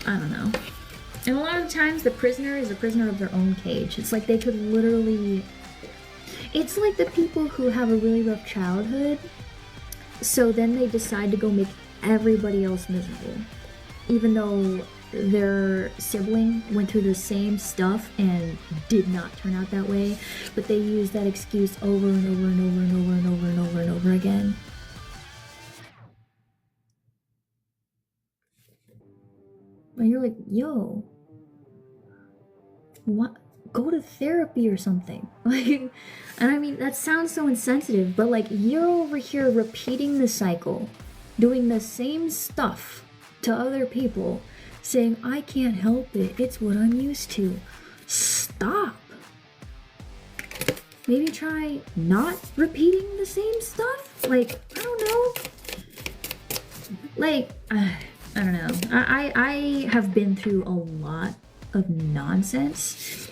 don't know. And a lot of times the prisoner is a prisoner of their own cage. It's like they could literally, it's like the people who have a really rough childhood, so then they decide to go make everybody else miserable. Even though their sibling went through the same stuff and did not turn out that way, but they use that excuse over and over and over and over and over and over and over again. And you're like, yo, what? Go to therapy or something. Like, and I mean, that sounds so insensitive, but like, you're over here repeating the cycle, doing the same stuff to other people, saying, I can't help it, it's what I'm used to. Stop. Maybe try not repeating the same stuff? Like, I don't know. Like, I don't know. I have been through a lot of nonsense.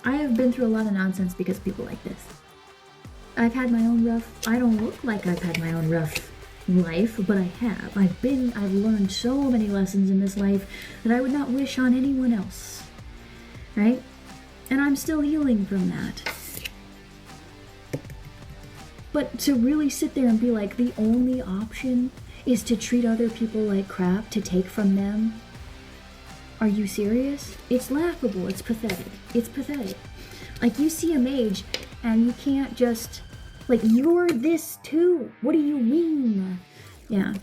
I have been through a lot of nonsense because of people like this. I've had my own rough, I don't look like I've had my own rough life, but I have. I've learned so many lessons in this life that I would not wish on anyone else. Right? And I'm still healing from that. But to really sit there and be like, the only option is to treat other people like crap, to take from them. Are you serious? It's laughable, it's pathetic. It's pathetic. Like, you see a mage and you can't just, like, you're this too. What do you mean? Yeah.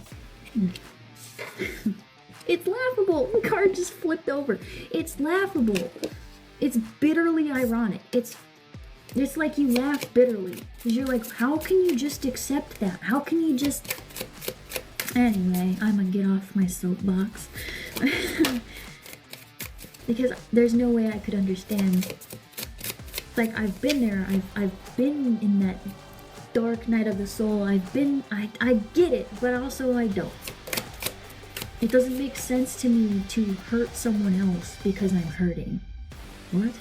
It's laughable. The card just flipped over. It's laughable. It's bitterly ironic. It's like you laugh bitterly. Because you're like, how can you just accept that? How can you just... Anyway, I'm gonna get off my soapbox. Because there's no way I could understand. Like, I've been there. I've been in that dark night of the soul. I get it, but also I don't. It doesn't make sense to me to hurt someone else because I'm hurting. What?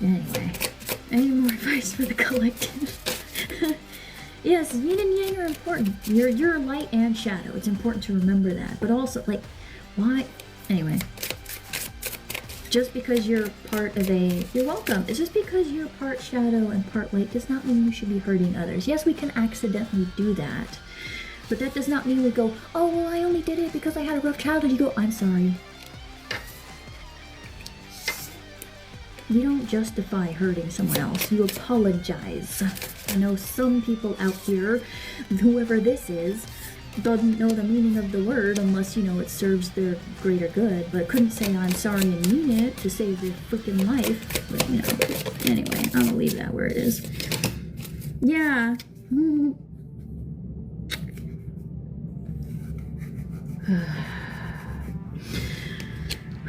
Anyway, any more advice for the collective? Yes, yin and yang are important. You're light and shadow. It's important to remember that. But also, like, why? Anyway. Just because you're part of a... You're welcome. It's just because you're part shadow and part light does not mean you should be hurting others. Yes, we can accidentally do that. But that does not mean we go, oh, well, I only did it because I had a rough childhood. You go, I'm sorry. You don't justify hurting someone else. You apologize. I know some people out here, whoever this is, doesn't know the meaning of the word unless, you know, it serves their greater good, but couldn't say I'm sorry and mean it to save their freaking life. But, you know, anyway, I'm gonna leave that where it is. Yeah.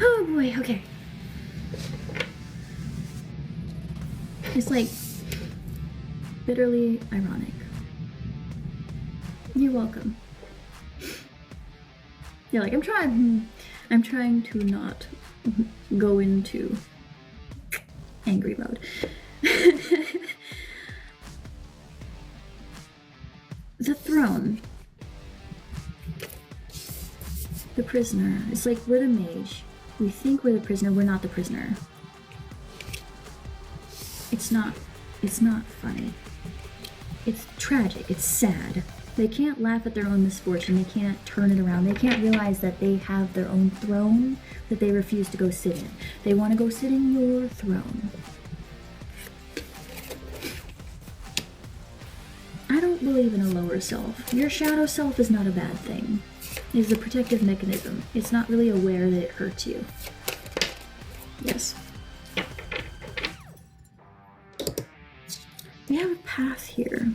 Oh boy, okay. It's like bitterly ironic. You're welcome. Yeah, like I'm trying to not go into angry mode. The throne. The prisoner. It's like we're the mage. We think we're the prisoner, we're not the prisoner. It's not funny. It's tragic, it's sad. They can't laugh at their own misfortune, they can't turn it around, they can't realize that they have their own throne that they refuse to go sit in. They want to go sit in your throne. I don't believe in a lower self. Your shadow self is not a bad thing. It's a protective mechanism. It's not really aware that it hurts you. Yes. We have a path here.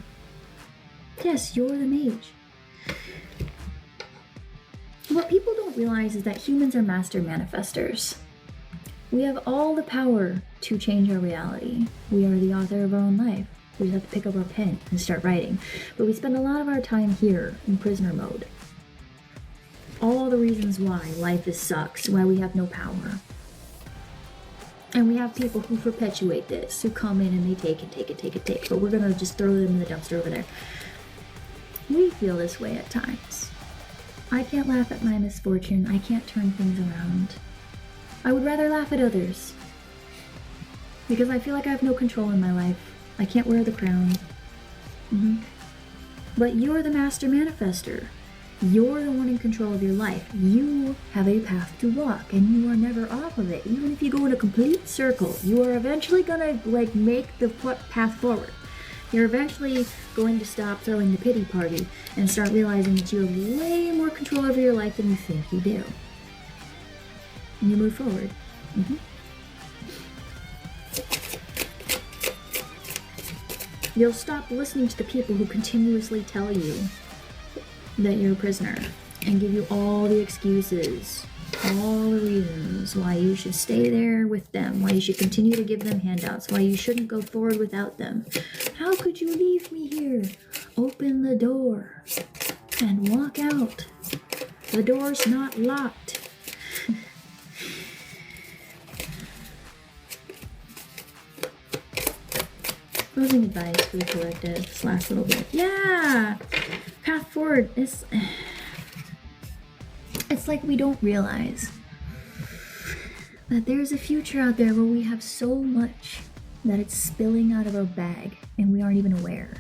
Yes, you're the mage. What people don't realize is that humans are master manifestors. We have all the power to change our reality. We are the author of our own life. We just have to pick up our pen and start writing. But we spend a lot of our time here in prisoner mode. All the reasons why life sucks, why we have no power. And we have people who perpetuate this, who come in and they take and take and take and take. But we're gonna just throw them in the dumpster over there. We feel this way at times. I can't laugh at my misfortune. I can't turn things around. I would rather laugh at others. Because I feel like I have no control in my life. I can't wear the crown. But you're the master manifester. You're the one in control of your life. You have a path to walk and you are never off of it. Even if you go in a complete circle, you are eventually gonna make the path forward. You're eventually going to stop throwing the pity party and start realizing that you have way more control over your life than you think you do. And you move forward. You'll stop listening to the people who continuously tell you that you're a prisoner and give you all the excuses, all the reasons why you should stay there with them, why you should continue to give them handouts, why you shouldn't go forward without them. How could you leave me here? Open the door and walk out. The door's not locked. Closing advice for the collective this last little bit. Yeah! Path forward is... It's like we don't realize that there's a future out there where we have so much that it's spilling out of our bag and we aren't even aware.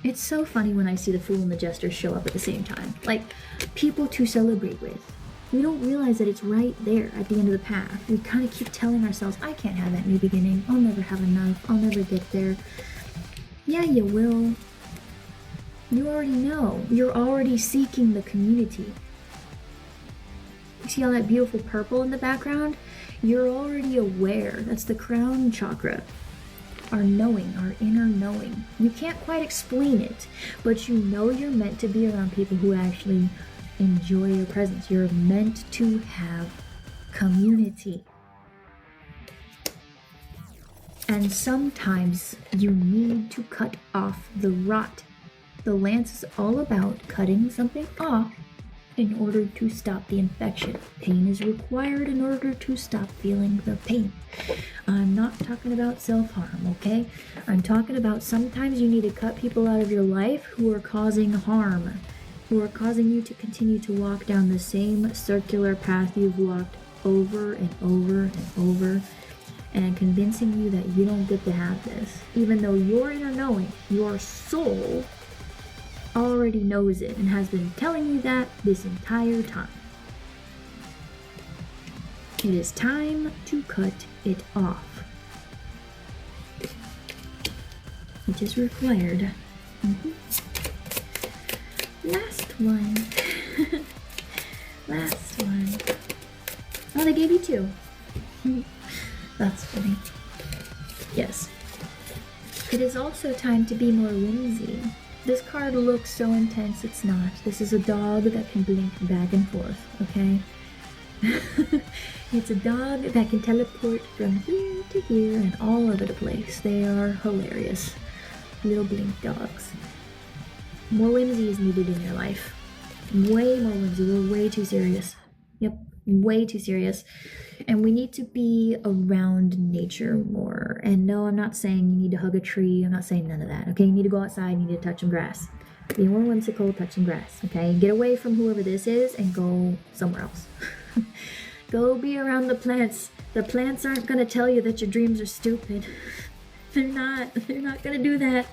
It's so funny when I see the Fool and the Jester show up at the same time. Like, people to celebrate with. We don't realize that it's right there at the end of the path. We kind of keep telling ourselves, I can't have that new beginning. I'll never have enough. I'll never get there. Yeah, you will. You already know. You're already seeking the community. You see all that beautiful purple in the background? You're already aware. That's the crown chakra. Our knowing, our inner knowing. You can't quite explain it, but you know you're meant to be around people who actually enjoy your presence. You're meant to have community. And sometimes you need to cut off the rot. The lance is all about cutting something off in order to stop the infection. Pain is required in order to stop feeling the pain. I'm not talking about self-harm, okay? I'm talking about sometimes you need to cut people out of your life who are causing harm, who are causing you to continue to walk down the same circular path you've walked over and over and over, and convincing you that you don't get to have this, even though your inner knowing, your soul, already knows it and has been telling you that this entire time. It is time to cut it off. It is required. Last one. Last one. Oh, they gave you two. That's funny. Yes. It is also time to be more whimsy. This card looks so intense, it's not. This is a dog that can blink back and forth, okay? It's a dog that can teleport from here to here and all over the place. They are hilarious. Little blink dogs. More whimsy is needed in your life. Way more whimsy. We're way too serious. Yep, way too serious. And we need to be around nature more. And no, I'm not saying you need to hug a tree. I'm not saying none of that. Okay, you need to go outside. You need to touch some grass. Be more whimsical, touch some grass. Okay, get away from whoever this is and go somewhere else. Go be around the plants. The plants aren't gonna tell you that your dreams are stupid. They're not. They're not gonna do that.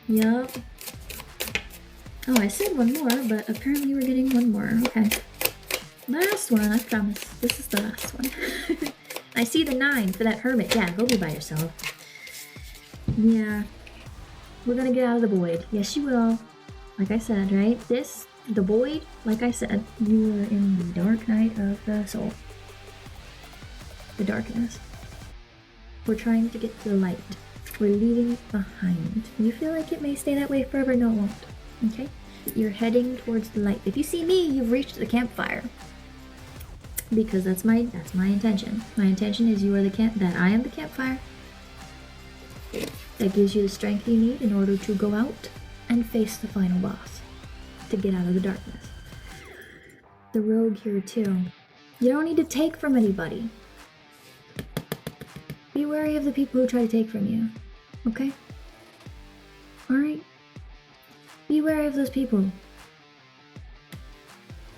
Yup. Oh, I said one more, but apparently we're getting one more. Okay. Last one, I promise. This is the last one. I see the 9 for that hermit. Yeah, go be by yourself. Yeah. We're gonna get out of the void. Yes, you will. Like I said, right? The void, like I said, you are in the dark night of the soul. The darkness. We're trying to get to the light. We're leaving it behind. You feel like it may stay that way forever? No, it won't. Okay? You're heading towards the light. If you see me, you've reached the campfire. Because that's my intention. My intention is that I am the campfire. That gives you the strength you need in order to go out and face the final boss. To get out of the darkness. The rogue here too. You don't need to take from anybody. Be wary of the people who try to take from you. Okay? Alright? Be wary of those people.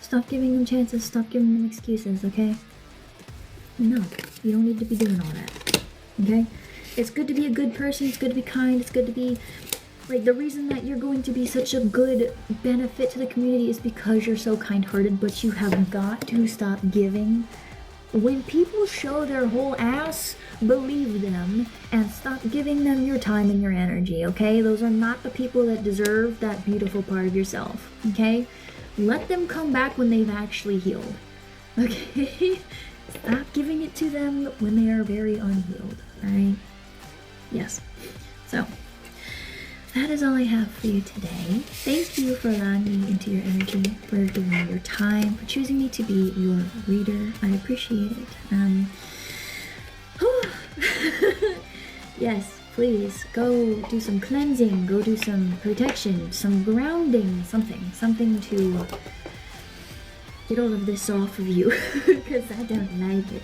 Stop giving them chances, stop giving them excuses, okay? No, you don't need to be doing all that. Okay? It's good to be a good person, it's good to be kind, it's good to be... Like, the reason that you're going to be such a good benefit to the community is because you're so kind-hearted, but you have got to stop giving. When people show their whole ass, believe them and stop giving them your time and your energy, okay? Those are not the people that deserve that beautiful part of yourself, okay? Let them come back when they've actually healed, okay? Stop giving it to them when they are very unhealed, alright? Yes. So... that is all I have for you today. Thank you for allowing me into your energy, for giving me your time, for choosing me to be your reader. I appreciate it. Yes, please go do some cleansing, go do some protection, some grounding, something to get all of this off of you, because I don't like it.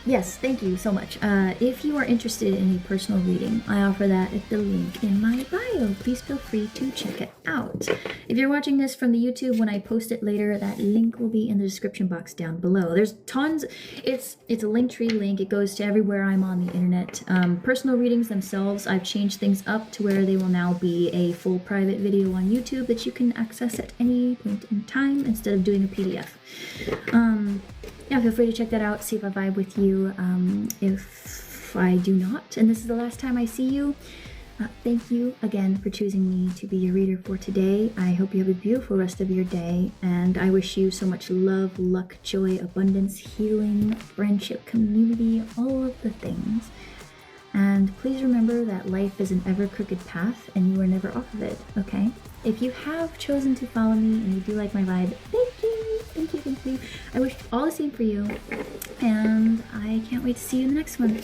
Yes, thank you so much. If you are interested in a personal reading, I offer that at the link in my bio. Please feel free to check it out. If you're watching this from the YouTube, when I post it later, that link will be in the description box down below. There's tons. It's a Linktree link. It goes to everywhere I'm on the internet. Personal readings themselves, I've changed things up to where they will now be a full private video on YouTube that you can access at any point in time instead of doing a PDF. Yeah, feel free to check that out, see if I vibe with you. If I do not, and this is the last time I see you, thank you again for choosing me to be your reader for today. I hope you have a beautiful rest of your day, and I wish you so much love, luck, joy, abundance, healing, friendship, community, all of the things. And please remember that life is an ever-crooked path, and you are never off of it, okay? If you have chosen to follow me and you do like my vibe, thank you! Thank you, thank you. I wish all the same for you, and I can't wait to see you in the next one.